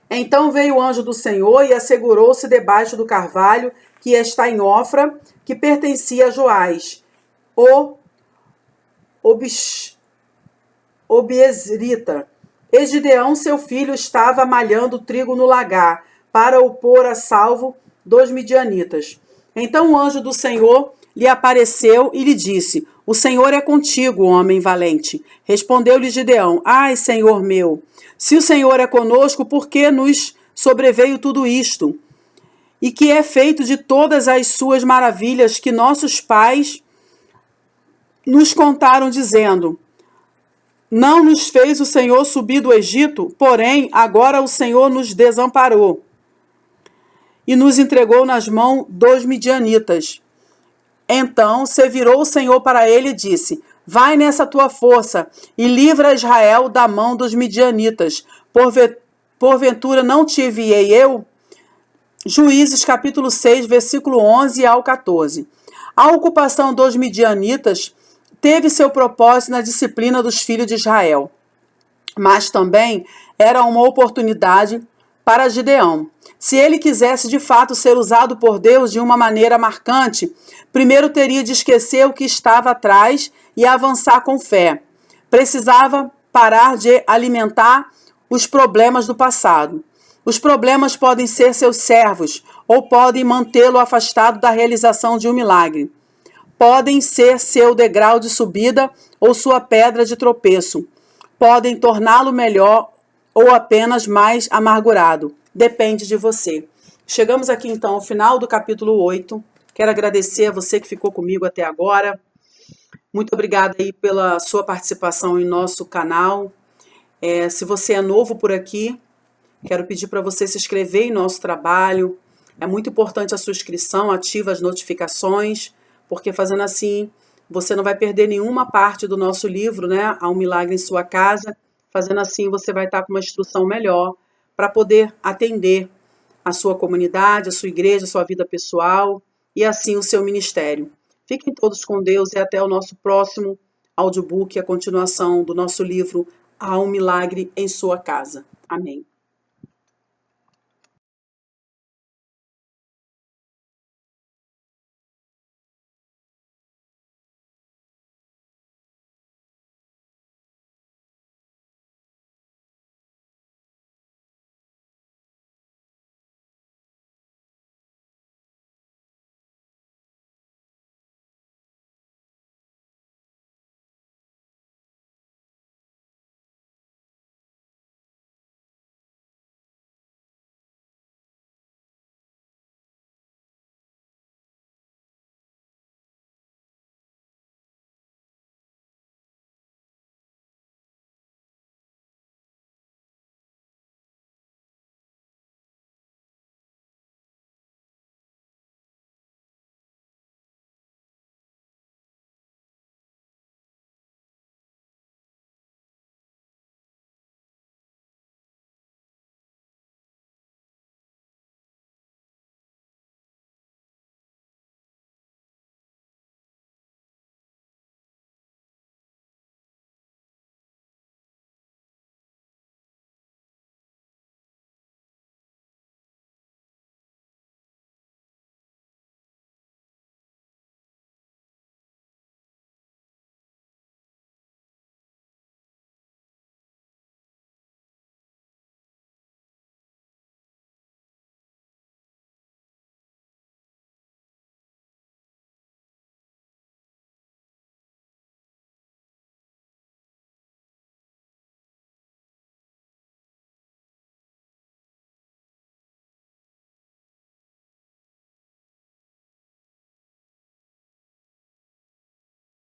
Então veio o anjo do Senhor e assegurou-se debaixo do carvalho que está em Ofra, que pertencia a Joás, o Obiezrita. E Gideão, seu filho, estava malhando trigo no lagar, para o pôr a salvo dos midianitas. Então o anjo do Senhor lhe apareceu e lhe disse: O Senhor é contigo, homem valente. Respondeu-lhe Gideão: Ai, Senhor meu, se o Senhor é conosco, por que nos sobreveio tudo isto? E que é feito de todas as suas maravilhas que nossos pais nos contaram, dizendo: Não nos fez o Senhor subir do Egito, porém agora o Senhor nos desamparou e nos entregou nas mãos dos midianitas. Então se virou o Senhor para ele e disse: Vai nessa tua força e livra Israel da mão dos midianitas. Porventura não te enviei eu? Juízes capítulo 6, versículo 11 ao 14. A ocupação dos midianitas teve seu propósito na disciplina dos filhos de Israel, mas também era uma oportunidade para Gideão. Se ele quisesse de fato ser usado por Deus de uma maneira marcante, primeiro teria de esquecer o que estava atrás e avançar com fé. Precisava parar de alimentar os problemas do passado. Os problemas podem ser seus servos ou podem mantê-lo afastado da realização de um milagre. Podem ser seu degrau de subida ou sua pedra de tropeço. Podem torná-lo melhor ou apenas mais amargurado. Depende de você. Chegamos aqui então ao final do capítulo 8. Quero agradecer a você que ficou comigo até agora. Muito obrigada aí pela sua participação em nosso canal. Se você é novo por aqui, quero pedir para você se inscrever em nosso trabalho. É muito importante a sua inscrição, ativa as notificações, porque fazendo assim, você não vai perder nenhuma parte do nosso livro, né? Há um Milagre em Sua Casa. Fazendo assim, você vai estar com uma instrução melhor para poder atender a sua comunidade, a sua igreja, a sua vida pessoal e assim o seu ministério. Fiquem todos com Deus e até o nosso próximo audiobook, a continuação do nosso livro Há um Milagre em Sua Casa. Amém.